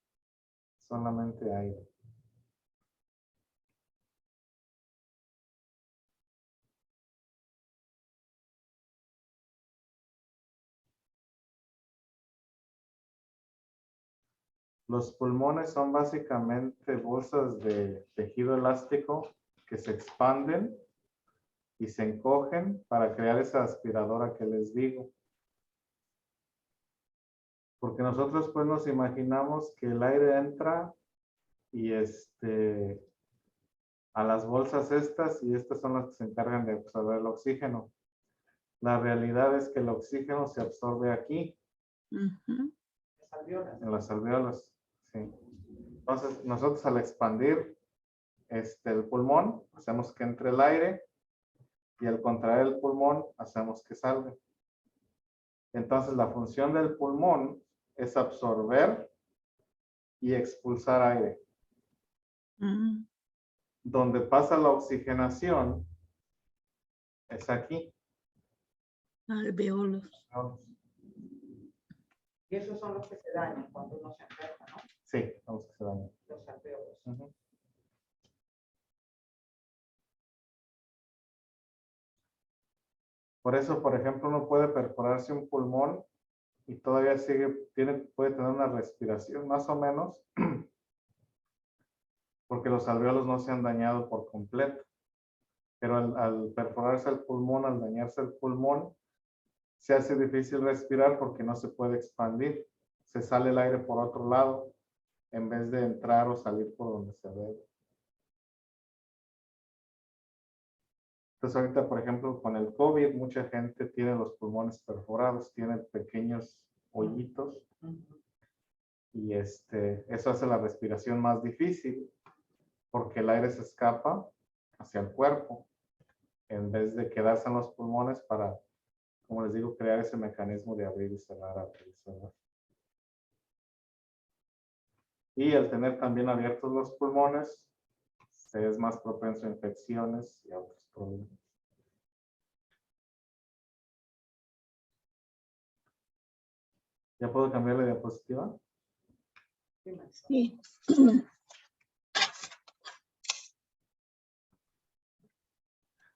Solamente aire. Los pulmones son básicamente bolsas de tejido elástico que se expanden y se encogen para crear esa aspiradora que les digo. Porque nosotros pues nos imaginamos que el aire entra y a las bolsas estas y estas son las que se encargan de absorber el oxígeno. La realidad es que el oxígeno se absorbe aquí, Ujú. Las alveolas. en las alveolas. Sí. Entonces, nosotros al expandir el pulmón, hacemos que entre el aire y al contraer el pulmón, hacemos que salga. Entonces, la función del pulmón es absorber y expulsar aire. Mm. Donde pasa la oxigenación es aquí. Alveolos. Y esos son los que se dañan cuando uno se enferma, ¿no? Sí, vamos que se daña. Los alveolos. Ujú. Por eso, por ejemplo, uno puede perforarse un pulmón y todavía puede tener una respiración más o menos, porque los alveolos no se han dañado por completo. Pero al perforarse el pulmón, al dañarse el pulmón, se hace difícil respirar porque no se puede expandir. Se sale el aire por otro lado en vez de entrar o salir por donde se debe. Entonces ahorita, por ejemplo, con el COVID, mucha gente tiene los pulmones perforados, tiene pequeños hoyitos y eso hace la respiración más difícil porque el aire se escapa hacia el cuerpo en vez de quedarse en los pulmones para, como les digo, crear ese mecanismo de abrir y cerrar, abrir y cerrar. Y al tener también abiertos los pulmones, se es más propenso a infecciones y a otros problemas. ¿Ya puedo cambiar la diapositiva? Sí.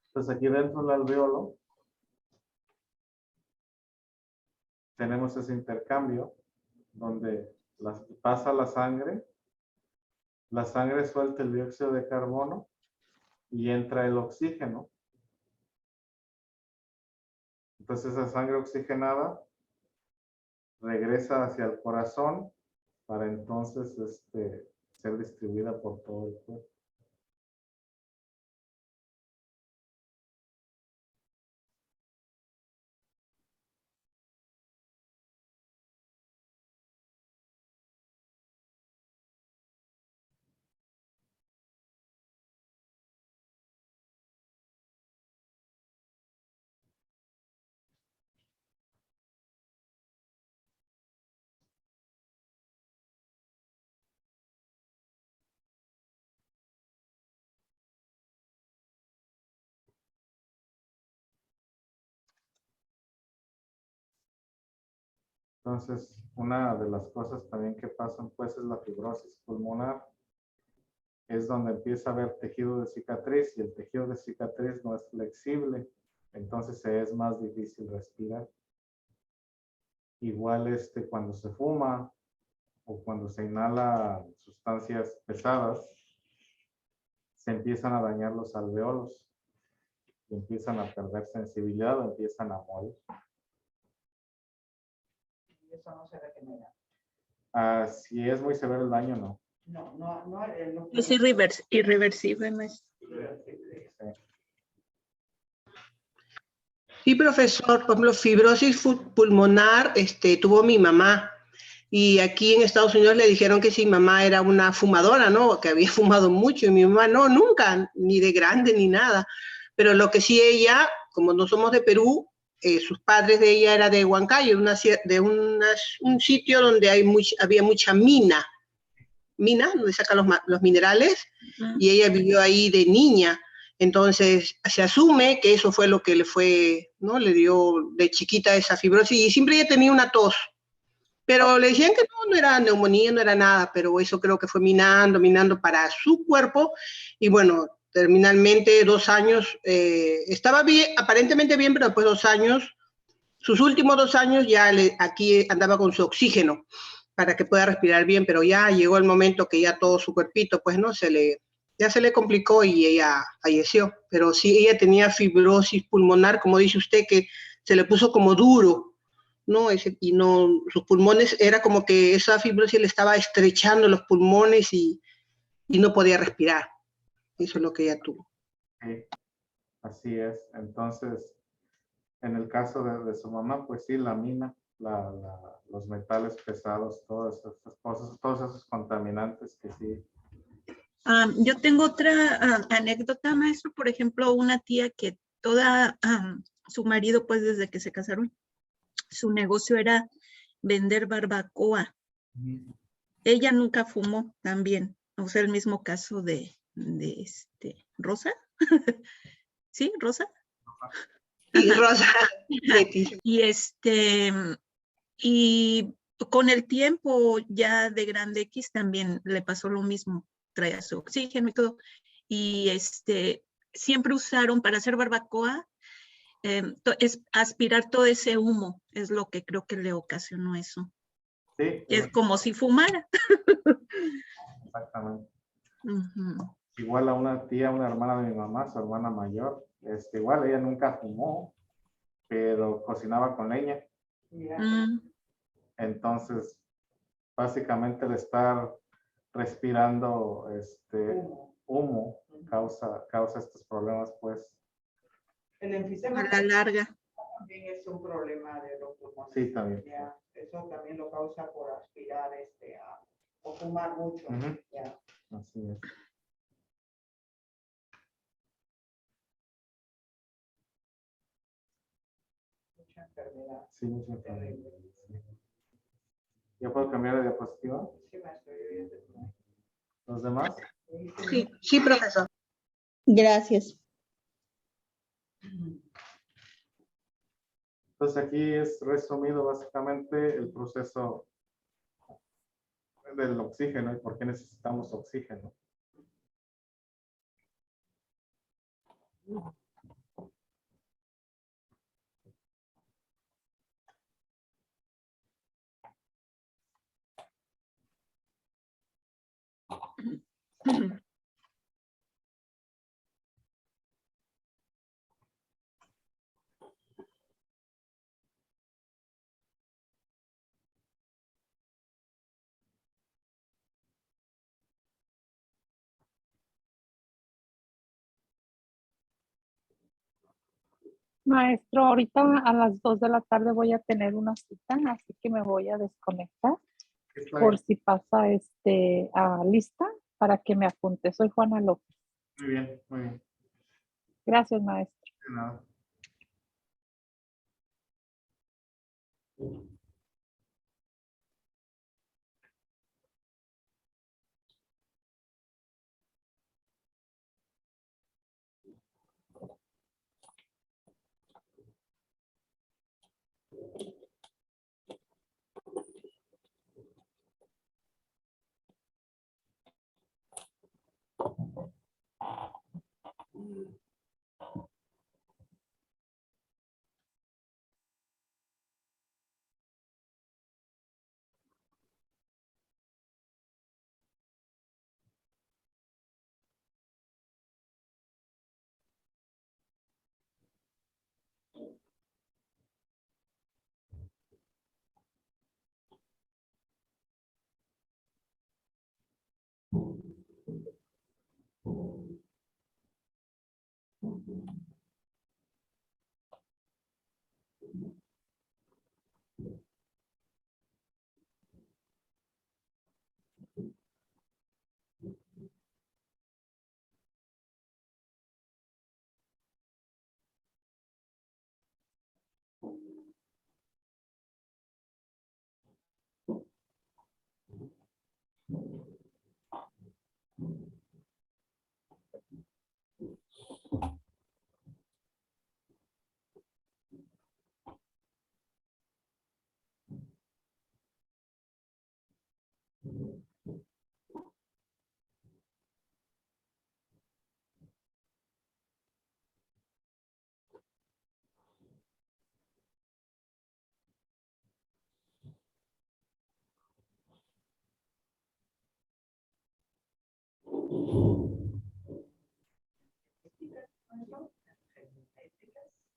Entonces aquí dentro del alveolo tenemos ese intercambio donde pasa la sangre suelta el dióxido de carbono y entra el oxígeno. Entonces esa sangre oxigenada regresa hacia el corazón para entonces ser distribuida por todo el cuerpo. Entonces, una de las cosas también que pasan pues es la fibrosis pulmonar. Es donde empieza a haber tejido de cicatriz y el tejido de cicatriz no es flexible, entonces es más difícil respirar. Igual cuando se fuma o cuando se inhala sustancias pesadas, se empiezan a dañar los alveolos y empiezan a perder sensibilidad o empiezan a morir. Y eso no se regenera. Si es muy severo el daño, no. No. Es irreversible, maestro. Sí, profesor, por ejemplo, fibrosis pulmonar tuvo mi mamá. Y aquí en Estados Unidos le dijeron que si mamá era una fumadora, ¿no? Que había fumado mucho. Y mi mamá no, nunca, ni de grande ni nada. Pero lo que sí ella, como no somos de Perú, sus padres de ella era de Huancayo, un sitio donde había mucha mina, donde sacan los minerales, y ella vivió ahí de niña. Entonces se asume que eso fue lo que le fue, ¿no? Le dio de chiquita esa fibrosis y siempre ella tenía una tos. Pero le decían que no era neumonía, no era nada, pero eso creo que fue minando para su cuerpo. Y bueno, terminalmente 2 años, estaba bien, aparentemente bien, pero después 2 años, sus últimos 2 años ya aquí andaba con su oxígeno para que pueda respirar bien, pero ya llegó el momento que ya todo su cuerpito, pues no, ya se le complicó y ella falleció. Pero sí, ella tenía fibrosis pulmonar, como dice usted, que se le puso como duro, ¿no? Y no, sus pulmones, era como que esa fibrosis le estaba estrechando los pulmones y no podía respirar. Eso es lo que ella tuvo. Sí, así es. Entonces, en el caso de su mamá, pues sí, la mina, los metales pesados, todas esas cosas, todos esos contaminantes que sí. Yo tengo otra anécdota, maestro. Por ejemplo, una tía que su marido, pues desde que se casaron, su negocio era vender barbacoa. Ella nunca fumó también. O sea, el mismo caso de Rosa. ¿Sí, Rosa? Y Ajá. Rosa, Leti. Y con el tiempo ya de grande X también le pasó lo mismo. Traía su oxígeno y todo. Y siempre usaron para hacer barbacoa, es aspirar todo ese humo, es lo que creo que le ocasionó eso. Sí. Es como si fumara. Exactamente. Uh-huh. Igual a una tía, una hermana de mi mamá, su hermana mayor, igual ella nunca fumó, pero cocinaba con leña. Entonces, básicamente el estar respirando humo causa estos problemas, pues. El enfisema A la larga. también es un problema de los pulmones. Sí, también. Ya, eso también lo causa por aspirar o fumar mucho. Ya. Así es. Mucha enfermedad. Sí, mucha enfermedad. Sí. ¿Ya puedo cambiar de diapositiva? Sí, maestro. ¿Los demás? Sí, sí, profesor. Gracias. Entonces aquí es resumido básicamente el proceso del oxígeno y por qué necesitamos oxígeno. Maestro, ahorita a las 2 de la tarde voy a tener una cita, así que me voy a desconectar por si pasa lista para que me apunte. Soy Juana López. Muy bien, muy bien. Gracias, maestro. De nada.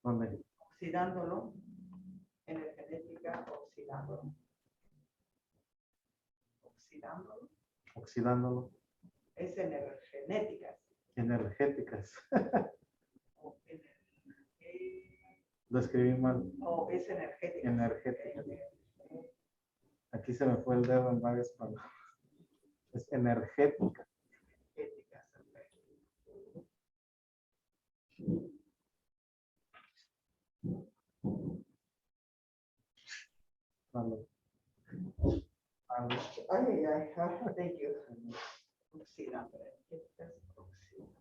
¿Dónde? Oxidándolo. Energética, oxidándolo. Oxidándolo. Oxidándolo. Es energéticas. Energéticas. O Lo escribí mal. o es energética. Energéticas. Aquí se me fue el dedo en varias palabras. Es energética. Energéticas. Vale. Ay, ay, ay, thank you. Oxidando, energéticas, oxidando.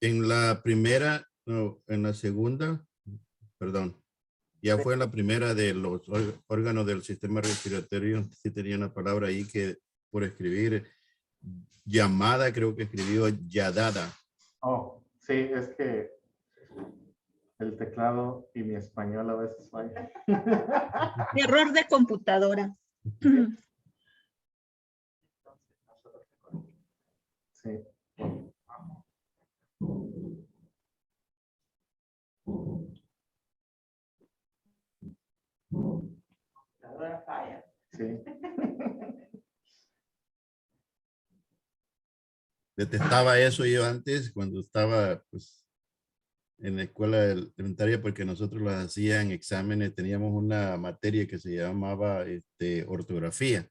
En la primera, no, en la segunda, perdón, ya fue en la primera de los órganos del sistema respiratorio. Sí tenía una palabra ahí que por escribir, llamada, creo que escribió yadada. Oh, sí, es que el teclado y mi español a veces falla. Error de computadora. Sí. La hora falla. Sí. Detestaba eso yo antes cuando estaba pues, en la escuela elementaria porque nosotros las hacían exámenes, teníamos una materia que se llamaba ortografía.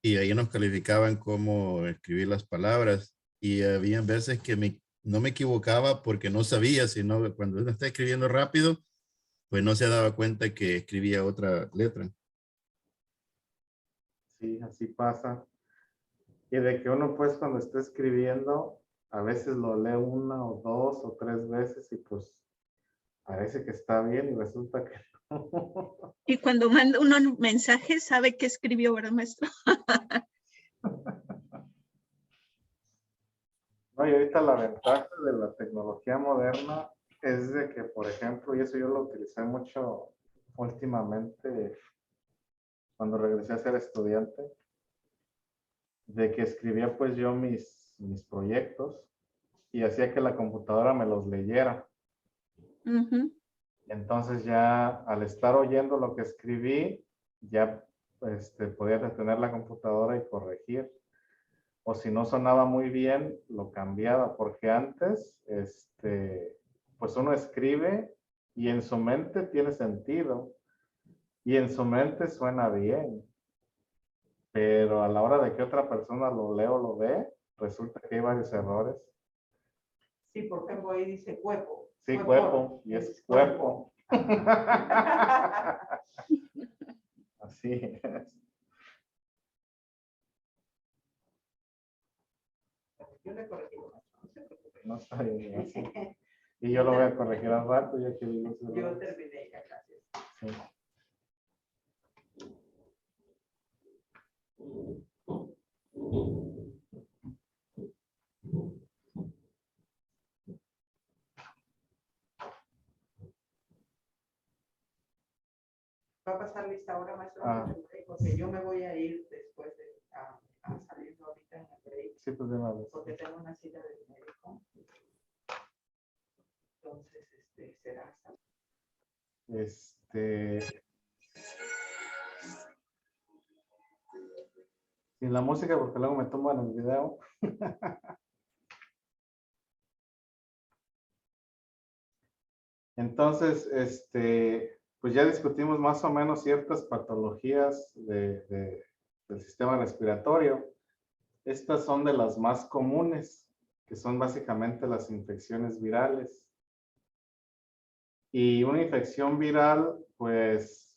Y ahí nos calificaban cómo escribir las palabras y había veces que no me equivocaba porque no sabía, sino cuando uno está escribiendo rápido, pues no se daba cuenta que escribía otra letra. Sí, así pasa. Y de que uno pues cuando está escribiendo, a veces lo lee una o dos o tres veces y pues parece que está bien y resulta que no. Y cuando manda uno un mensaje, sabe qué escribió, ¿verdad, maestro? No, y ahorita la ventaja de la tecnología moderna es de que, por ejemplo, y eso yo lo utilicé mucho últimamente cuando regresé a ser estudiante, de que escribía pues yo mis proyectos y hacía que la computadora me los leyera. Ujú. Entonces ya al estar oyendo lo que escribí, ya podía detener la computadora y corregir. O si no sonaba muy bien, lo cambiaba, porque antes, pues uno escribe y en su mente tiene sentido y en su mente suena bien, pero a la hora de que otra persona lo lee o lo ve, resulta que hay varios errores. Sí, por ejemplo, ahí dice cuerpo. Sí, cuerpo, y es cuerpo. Así es. Yo le corregí. No se preocupe. No está bien así. Y yo lo voy a corregir al rato, ya que digo ese Yo error. terminé ya, gracias. Sí. ¿Va a pasar lista ahora, maestro? Ah. Porque yo me voy a ir después de saliendo ahorita en el break. Sí, pues de una vez. Porque tengo una cita del médico. Entonces, será hasta. Sin la música, porque luego me toman el video. Entonces, pues ya discutimos más o menos ciertas patologías del sistema respiratorio. Estas son de las más comunes que son básicamente las infecciones virales. Y una infección viral, pues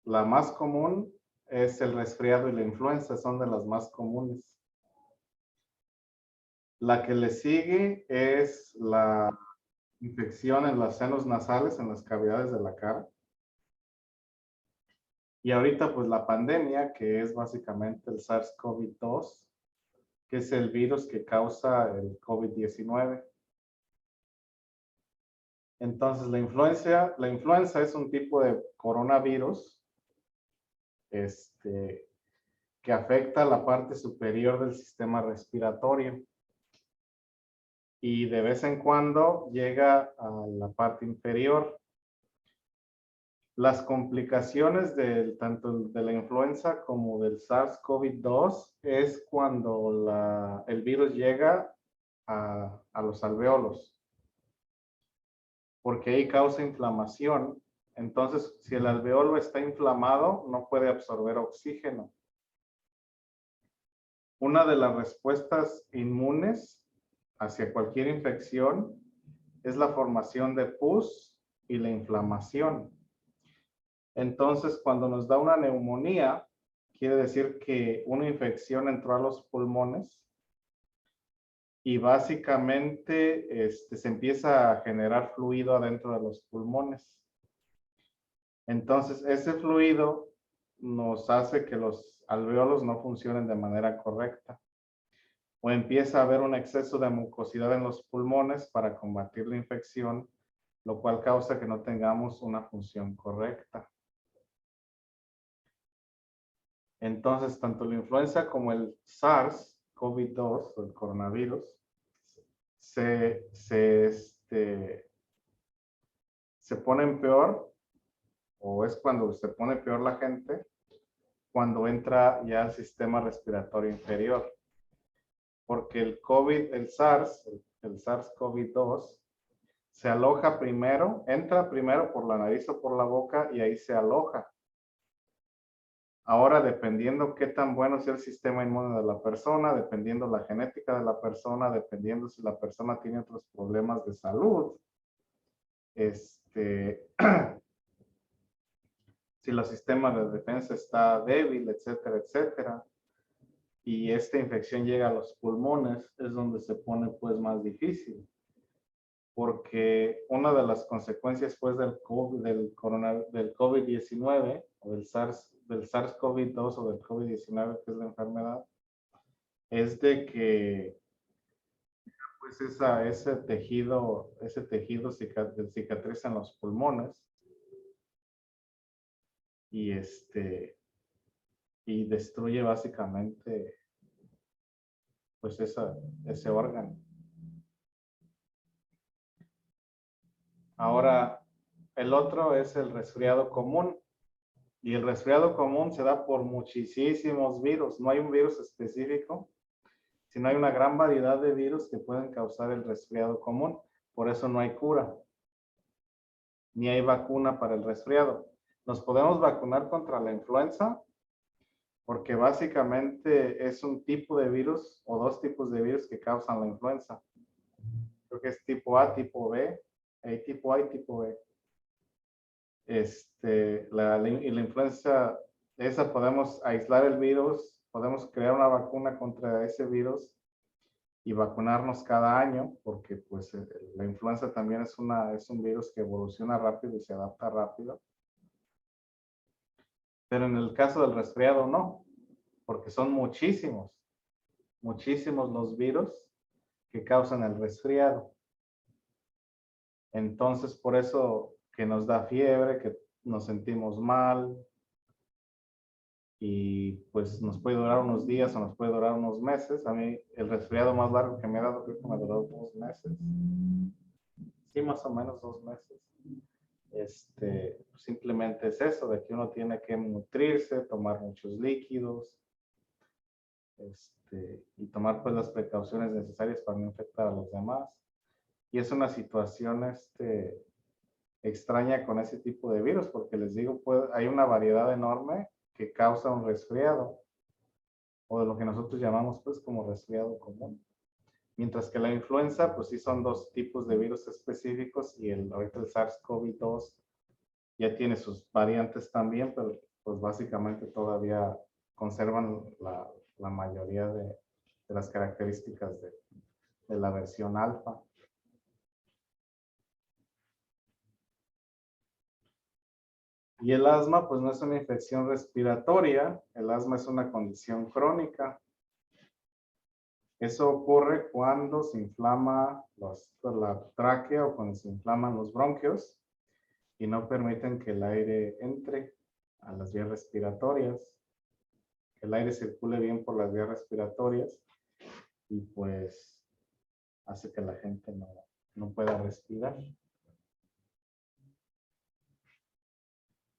la más común es el resfriado y la influenza, son de las más comunes. La que le sigue es la infección en los senos nasales, en las cavidades de la cara. Y ahorita pues la pandemia, que es básicamente el SARS-CoV-2, que es el virus que causa el COVID-19. Entonces la influenza es un tipo de coronavirus que afecta la parte superior del sistema respiratorio. Y de vez en cuando llega a la parte inferior. Las complicaciones tanto de la influenza como del SARS-CoV-2 es cuando el virus llega a los alvéolos, porque ahí causa inflamación. Entonces, si el alvéolo está inflamado, no puede absorber oxígeno. Una de las respuestas inmunes hacia cualquier infección es la formación de pus y la inflamación. Entonces, cuando nos da una neumonía, quiere decir que una infección entró a los pulmones y básicamente se empieza a generar fluido adentro de los pulmones. Entonces, ese fluido nos hace que los alvéolos no funcionen de manera correcta. O empieza a haber un exceso de mucosidad en los pulmones para combatir la infección, lo cual causa que no tengamos una función correcta. Entonces, tanto la influenza como el SARS-CoV-2, o el coronavirus, se ponen peor, o es cuando se pone peor la gente, cuando entra ya al sistema respiratorio inferior. Porque el SARS-CoV-2, se aloja primero, entra primero por la nariz o por la boca y ahí se aloja. Ahora, dependiendo qué tan bueno sea el sistema inmune de la persona, dependiendo la genética de la persona, dependiendo si la persona tiene otros problemas de salud, si el sistema de defensa está débil, etcétera, etcétera, y esta infección llega a los pulmones, es donde se pone pues más difícil. Porque una de las consecuencias pues del COVID-19 o del SARS-CoV-2 o del COVID-19, que es la enfermedad, es de que pues ese tejido cicatriza en los pulmones y y destruye básicamente pues ese órgano. Ahora, el otro es el resfriado común. Y el resfriado común se da por muchísimos virus. No hay un virus específico, sino hay una gran variedad de virus que pueden causar el resfriado común. Por eso no hay cura, ni hay vacuna para el resfriado. Nos podemos vacunar contra la influenza, porque básicamente es un tipo de virus o dos tipos de virus que causan la influenza. Creo que es tipo A, tipo B, tipo A y tipo B. Y la influenza, esa podemos aislar el virus, podemos crear una vacuna contra ese virus y vacunarnos cada año, porque pues la influenza también es un virus que evoluciona rápido y se adapta rápido. Pero en el caso del resfriado no, porque son muchísimos los virus que causan el resfriado. Entonces, por eso que nos da fiebre, que nos sentimos mal, y pues nos puede durar unos días o nos puede durar unos meses. A mí el resfriado más largo que me ha dado creo que me duró 2 meses. Sí, más o menos 2 meses. Simplemente es eso, de que uno tiene que nutrirse, tomar muchos líquidos, y tomar pues las precauciones necesarias para no infectar a los demás. Y es una situación extraña con ese tipo de virus, porque les digo, hay una variedad enorme que causa un resfriado, o de lo que nosotros llamamos pues como resfriado común. Mientras que la influenza, pues sí son dos tipos de virus específicos y ahorita el SARS-CoV-2 ya tiene sus variantes también, pero pues básicamente todavía conservan la mayoría de las características de la versión alfa. Y el asma, pues no es una infección respiratoria, el asma es una condición crónica. Eso ocurre cuando se inflama la tráquea o cuando se inflaman los bronquios y no permiten que el aire entre a las vías respiratorias, que el aire circule bien por las vías respiratorias y pues hace que la gente no pueda respirar.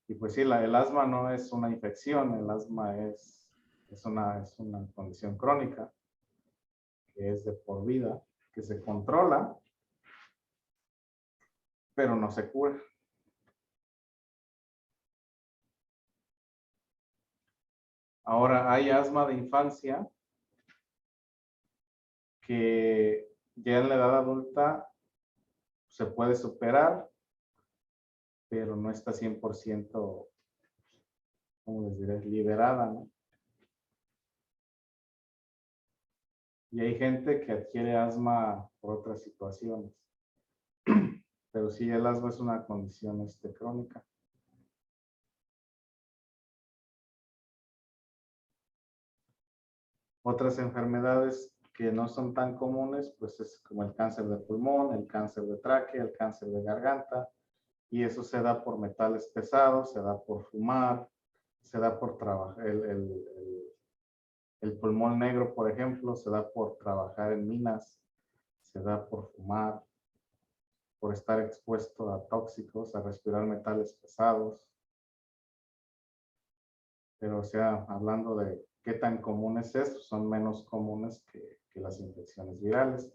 Y pues sí, el asma no es una infección, el asma es una condición crónica que es de por vida, que se controla, pero no se cura. Ahora, hay asma de infancia que ya en la edad adulta se puede superar, pero no está 100%, ¿cómo les diré?, liberada, ¿no? Y hay gente que adquiere asma por otras situaciones. Pero sí, el asma es una condición crónica. Otras enfermedades que no son tan comunes, pues es como el cáncer de pulmón, el cáncer de tráquea, el cáncer de garganta, y eso se da por metales pesados, se da por fumar, se da por trabajar, el pulmón negro, por ejemplo, se da por trabajar en minas, se da por fumar, por estar expuesto a tóxicos, a respirar metales pesados. Pero, o sea, hablando de qué tan común es esto, son menos comunes que las infecciones virales.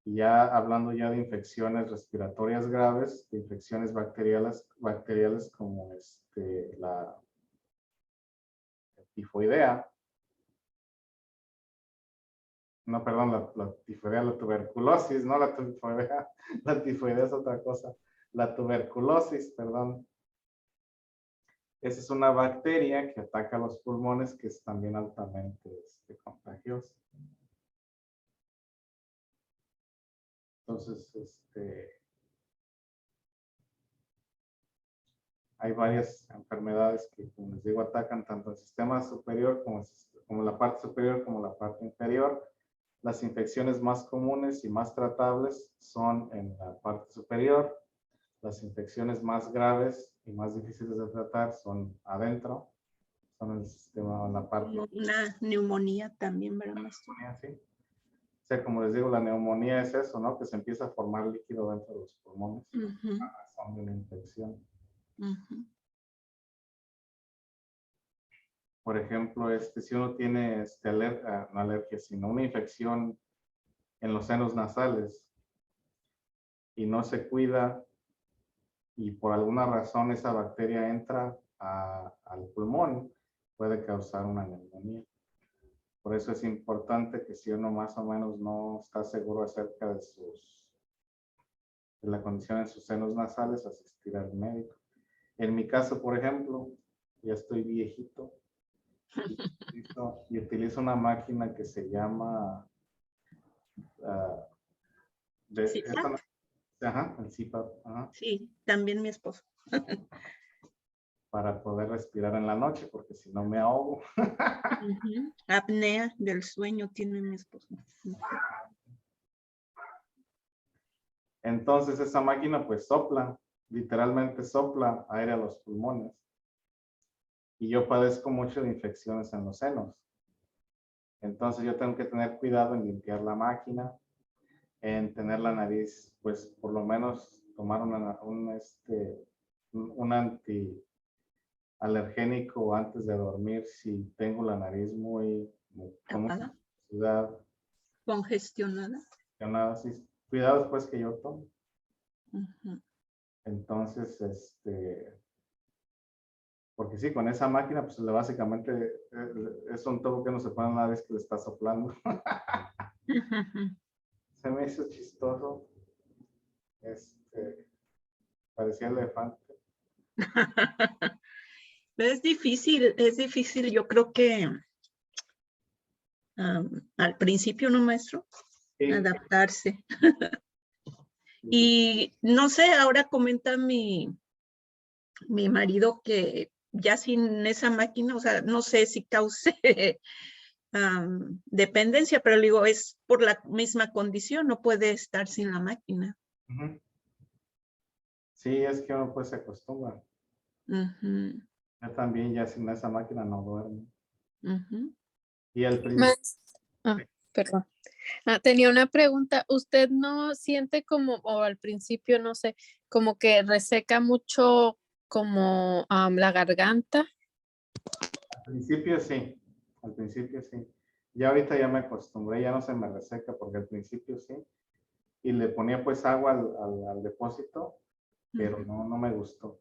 Y ya hablando ya de infecciones respiratorias graves, de infecciones bacteriales como la tifoidea. No, perdón, la tifoidea, la tuberculosis, no la tifoidea. La tifoidea es otra cosa. La tuberculosis, perdón. Esa es una bacteria que ataca los pulmones, que es también altamente contagiosa. Entonces, hay varias enfermedades que, como les digo, atacan tanto el sistema superior como la parte superior como la parte inferior. Las infecciones más comunes y más tratables son en la parte superior. Las infecciones más graves y más difíciles de tratar son adentro, son en el sistema, en la parte. Como una neumonía también, ¿verdad, maestro? Sí. O sea, como les digo, la neumonía es eso, ¿no? Que se empieza a formar líquido dentro de los pulmones a razón de una infección. Por ejemplo, si uno tiene no alergia, sino una infección en los senos nasales y no se cuida y por alguna razón esa bacteria entra al pulmón, puede causar una neumonía. Por eso es importante que si uno más o menos no está seguro acerca de la condición en sus senos nasales, asistir al médico. En mi caso, por ejemplo, ya estoy viejito y utilizo una máquina que se llama ¿CPAP? el CPAP. Sí, también mi esposo. Para poder respirar en la noche, porque si no me ahogo. Apnea del sueño tiene mi esposo. Entonces esa máquina pues sopla, literalmente sopla aire a los pulmones. Y yo padezco mucho de infecciones en los senos. Entonces yo tengo que tener cuidado en limpiar la máquina, en tener la nariz, pues por lo menos tomar un antialergénico antes de dormir si tengo la nariz muy ¿Tapada? congestionada. ¿Congestionada? Sí, cuidado después que yo tomo. Entonces, porque sí, con esa máquina, pues básicamente es un tubo que no se pone una vez que le está soplando. Se me hizo chistoso. Parecía elefante. Es difícil. Yo creo que al principio, ¿no, maestro? Sí, Adaptarse. Y no sé, ahora comenta mi marido que ya sin esa máquina, o sea, no sé si cause dependencia, pero le digo, es por la misma condición, no puede estar sin la máquina. ujú. Sí, es que uno pues se acostumbra. Ujú, Yo también ya sin esa máquina no duermo. ujú. Y al principio, Más, perdón. Tenía una pregunta. ¿Usted no siente como, o al principio, no sé, como que reseca mucho como la garganta? al principio sí, al principio sí. Ya ahorita ya me acostumbré, ya no se me reseca porque al principio sí. Y le ponía pues agua al depósito, pero no me gustó.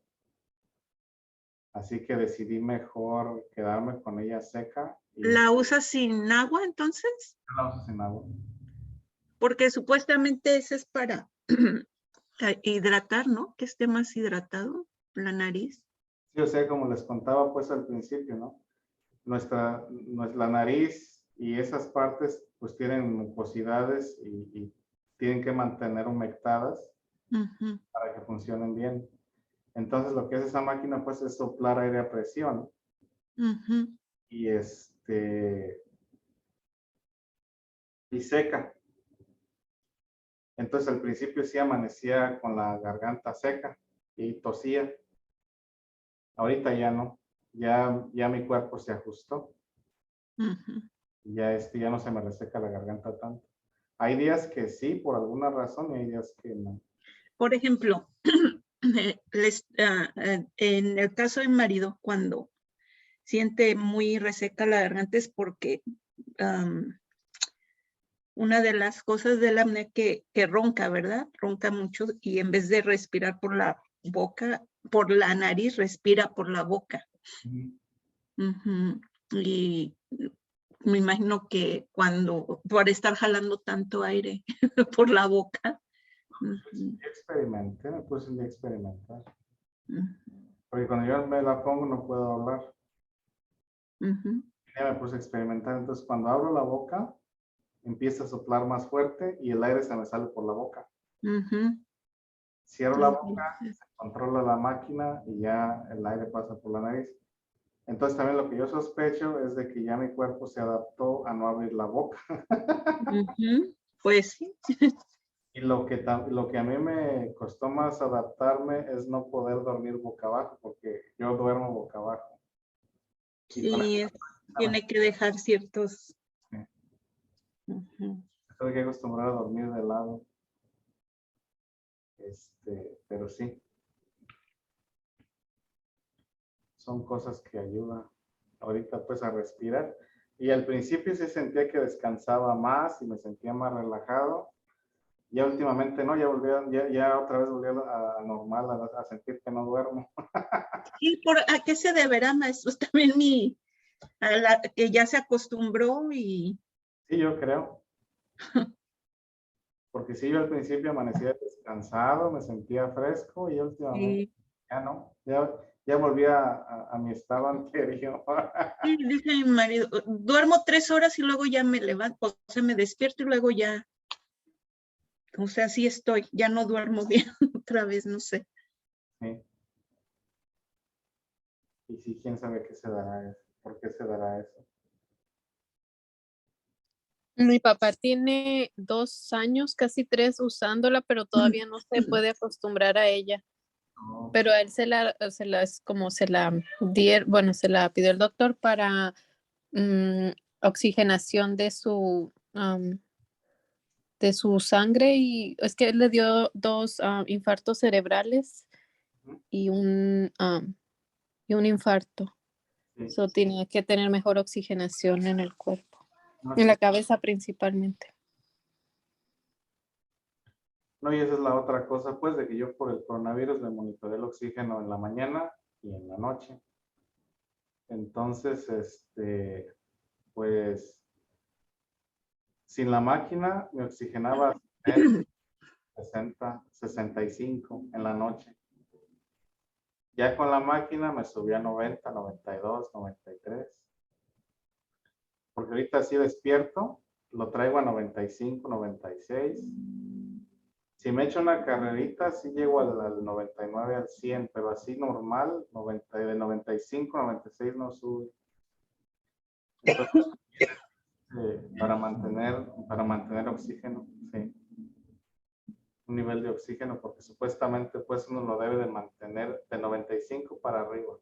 Así que decidí mejor quedarme con ella seca y ¿La usa sin agua entonces? la uso sin agua. Porque supuestamente ese es para hidratar, ¿no? Que esté más hidratado la nariz. Sí, o sea, como les contaba pues al principio, ¿no? La nariz y esas partes pues tienen mucosidades y tienen que mantener humectadas Ujú, para que funcionen bien. Entonces lo que hace esa máquina pues es soplar aire a presión ujú, y y seca. Entonces al principio sí amanecía con la garganta seca y tosía. Ahorita ya no. Ya mi cuerpo se ajustó. ujú. Ya no se me reseca la garganta tanto. Hay días que sí, por alguna razón, y hay días que no. Por ejemplo, en el caso de mi marido, cuando siente muy reseca la garganta es porque una de las cosas de la apnea que ronca, ¿verdad? Ronca mucho y en vez de respirar por la boca, por la nariz, respira por la boca. Ujú. Y me imagino que por estar jalando tanto aire por la boca. Ujú, Experimenté, me puse un día a experimentar. ujú, Porque cuando yo me la pongo no puedo hablar. ujú, Ya me puse a experimentar. Entonces cuando abro la boca, empieza a soplar más fuerte y el aire se me sale por la boca. ujú. Cierro la boca, controla la máquina y ya el aire pasa por la nariz. Entonces también lo que yo sospecho es de que ya mi cuerpo se adaptó a no abrir la boca. Ujú. Pues sí. Y lo que a mí me costó más adaptarme es no poder dormir boca abajo, porque yo duermo boca abajo. Y con Sí, tiene que dejar ciertos. Sí. Ujú. Estoy que acostumbrar a dormir de lado. Pero sí, son cosas que ayudan ahorita pues a respirar. Y al principio sí sentía que descansaba más y me sentía más relajado. Ya últimamente no, ya otra vez volví a normal, a sentir que no duermo. ¿Y a qué se deberá, maestro? También que ya se acostumbró y Sí, yo creo. Porque sí, yo al principio amanecía descansado, me sentía fresco y últimamente sí, ya no. Ya volví a mi estado anterior. sí, dice mi marido, duermo 3 horas y luego ya me levanto, o sea, me despierto y luego ya, o sea, sí estoy, ya no duermo bien otra vez, no sé. Sí. Y sí, quién sabe qué se dará eso. ¿Por qué se dará eso? Mi papá tiene 2 años, casi 3 usándola, pero todavía no se puede acostumbrar a ella. No. Pero a él bueno, se la pidió el doctor para oxigenación de su sangre, y es que él le dio 2 infartos cerebrales y un infarto. Sí. So, tiene que tener mejor oxigenación en el cuerpo, No, en sí. la cabeza principalmente. No, y esa es la otra cosa, pues, de que yo por el coronavirus me monitoré el oxígeno en la mañana y en la noche. Entonces, pues, sin la máquina me oxigenaba 60, 65 en la noche. Ya con la máquina me subí a 90, 92, 93. Porque ahorita sí despierto, lo traigo a 95, 96. Si me echo una carrerita, sí llego al 99, al 100, pero así normal, 90, de 95, 96 no sube. Entonces, para mantener oxígeno, sí. Un nivel de oxígeno, porque supuestamente pues uno lo debe de mantener de 95 para arriba.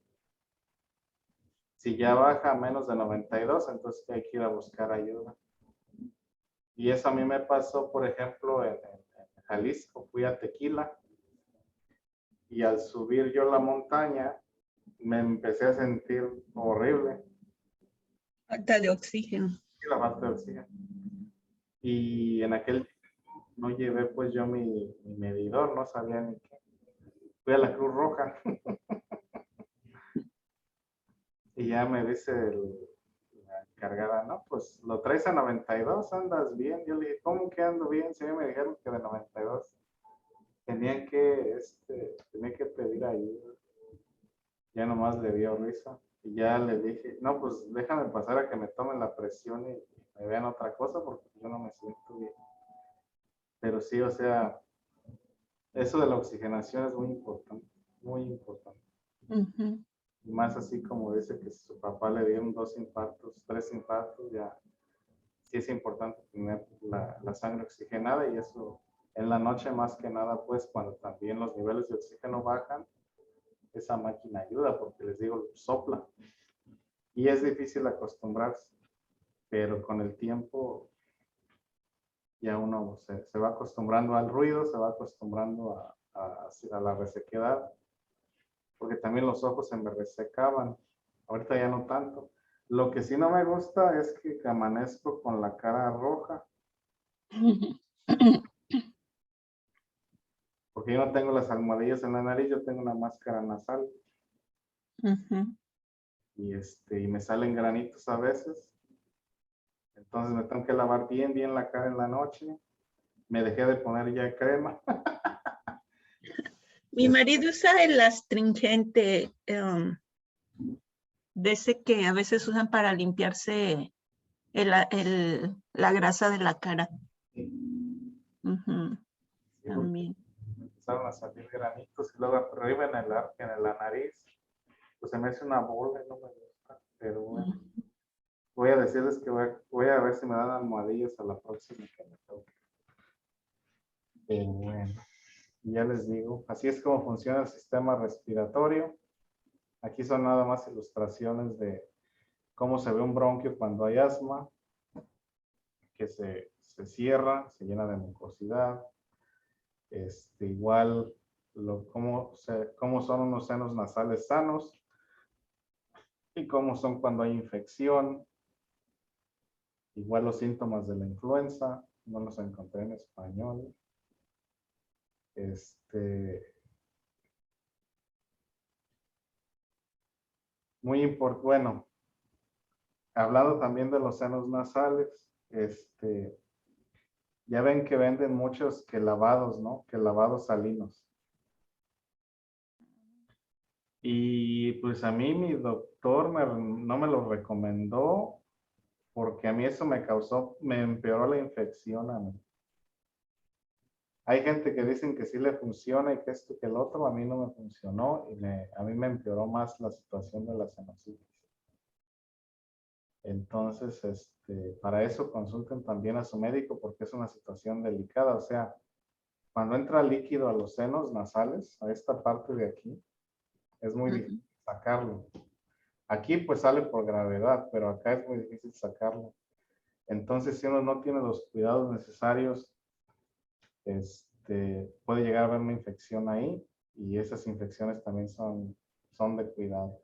Si ya baja a menos de 92, entonces hay que ir a buscar ayuda. Y eso a mí me pasó, por ejemplo, en Jalisco. Fui a Tequila y al subir yo la montaña me empecé a sentir horrible. Falta de oxígeno. La falta de oxígeno. Y en aquel tiempo no llevé pues yo mi medidor, no sabía ni qué. Fui a la Cruz Roja. Y ya me dice la encargada, no, pues lo traes a 92, andas bien. Yo le dije, ¿cómo que ando bien? Sí, me dijeron que de 92 tenía que pedir ayuda. Ya nomás le dio risa. Y ya le dije, no, pues déjame pasar a que me tomen la presión y me vean otra cosa porque yo no me siento bien. Pero sí, o sea, eso de la oxigenación es muy importante, muy importante. Ujú. Y más así como dice que su papá le dieron 2 infartos, 3 infartos, ya sí es importante tener la sangre oxigenada, y eso en la noche más que nada, pues cuando también los niveles de oxígeno bajan, esa máquina ayuda porque les digo, sopla. Y es difícil acostumbrarse, pero con el tiempo ya uno se va acostumbrando al ruido, se va acostumbrando a la resequedad, porque también los ojos se me resecaban. Ahorita ya no tanto. Lo que sí no me gusta es que amanezco con la cara roja, porque yo no tengo las almohadillas en la nariz, yo tengo una máscara nasal. Ujú. Y me salen granitos a veces. Entonces me tengo que lavar bien la cara en la noche. Me dejé de poner ya crema. Mi marido usa el astringente, de ese que a veces usan para limpiarse la grasa de la cara. Ujú. Sí, También. me empezaron a salir granitos y luego arriba en la nariz, pues se me hace una bola y no me gusta. Pero bueno, voy a decirles que voy a ver si me dan almohadillas a la próxima que me toque. Pero bueno, ya les digo, así es como funciona el sistema respiratorio. Aquí son nada más ilustraciones de cómo se ve un bronquio cuando hay asma, que se cierra, se llena de mucosidad. Igual cómo son unos senos nasales sanos y cómo son cuando hay infección. Igual los síntomas de la influenza, no los encontré en español. Muy importante, bueno, hablando también de los senos nasales, ya ven que venden muchos que lavados, ¿no? Que lavados salinos. Y pues a mí mi doctor no me lo recomendó porque a mí eso me empeoró la infección a mí. Hay gente que dicen que sí le funciona y que esto y que el otro, a mí no me funcionó y a mí me empeoró más la situación de la sinusitis. Entonces, para eso consulten también a su médico porque es una situación delicada. O sea, cuando entra líquido a los senos nasales, a esta parte de aquí, es muy difícil sacarlo. Aquí pues sale por gravedad, pero acá es muy difícil sacarlo. Entonces, si uno no tiene los cuidados necesarios, puede llegar a haber una infección ahí y esas infecciones también son de cuidado.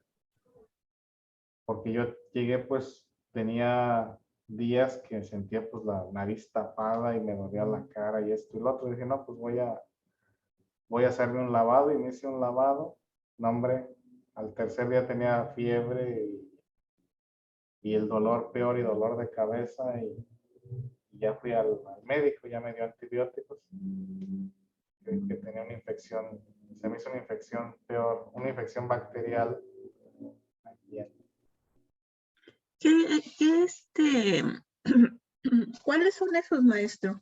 Porque yo llegué, pues, tenía días que sentía pues la nariz tapada y me dolía la cara y esto y lo otro. Y dije, no, pues voy a hacerme un lavado y me hice un lavado. No, hombre, al tercer día tenía fiebre y el dolor peor y dolor de cabeza y ya fui al médico, ya me dio antibióticos. Que tenía una infección, se me hizo una infección peor, una infección bacterial. ¿Cuáles son esos, maestro?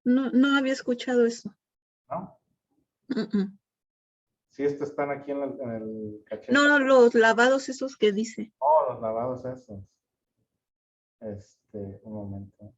No había escuchado eso. ¿No? Mm. Sí, estos están aquí en el cachete. No, los lavados esos que dice. Oh, los lavados esos. Un momento.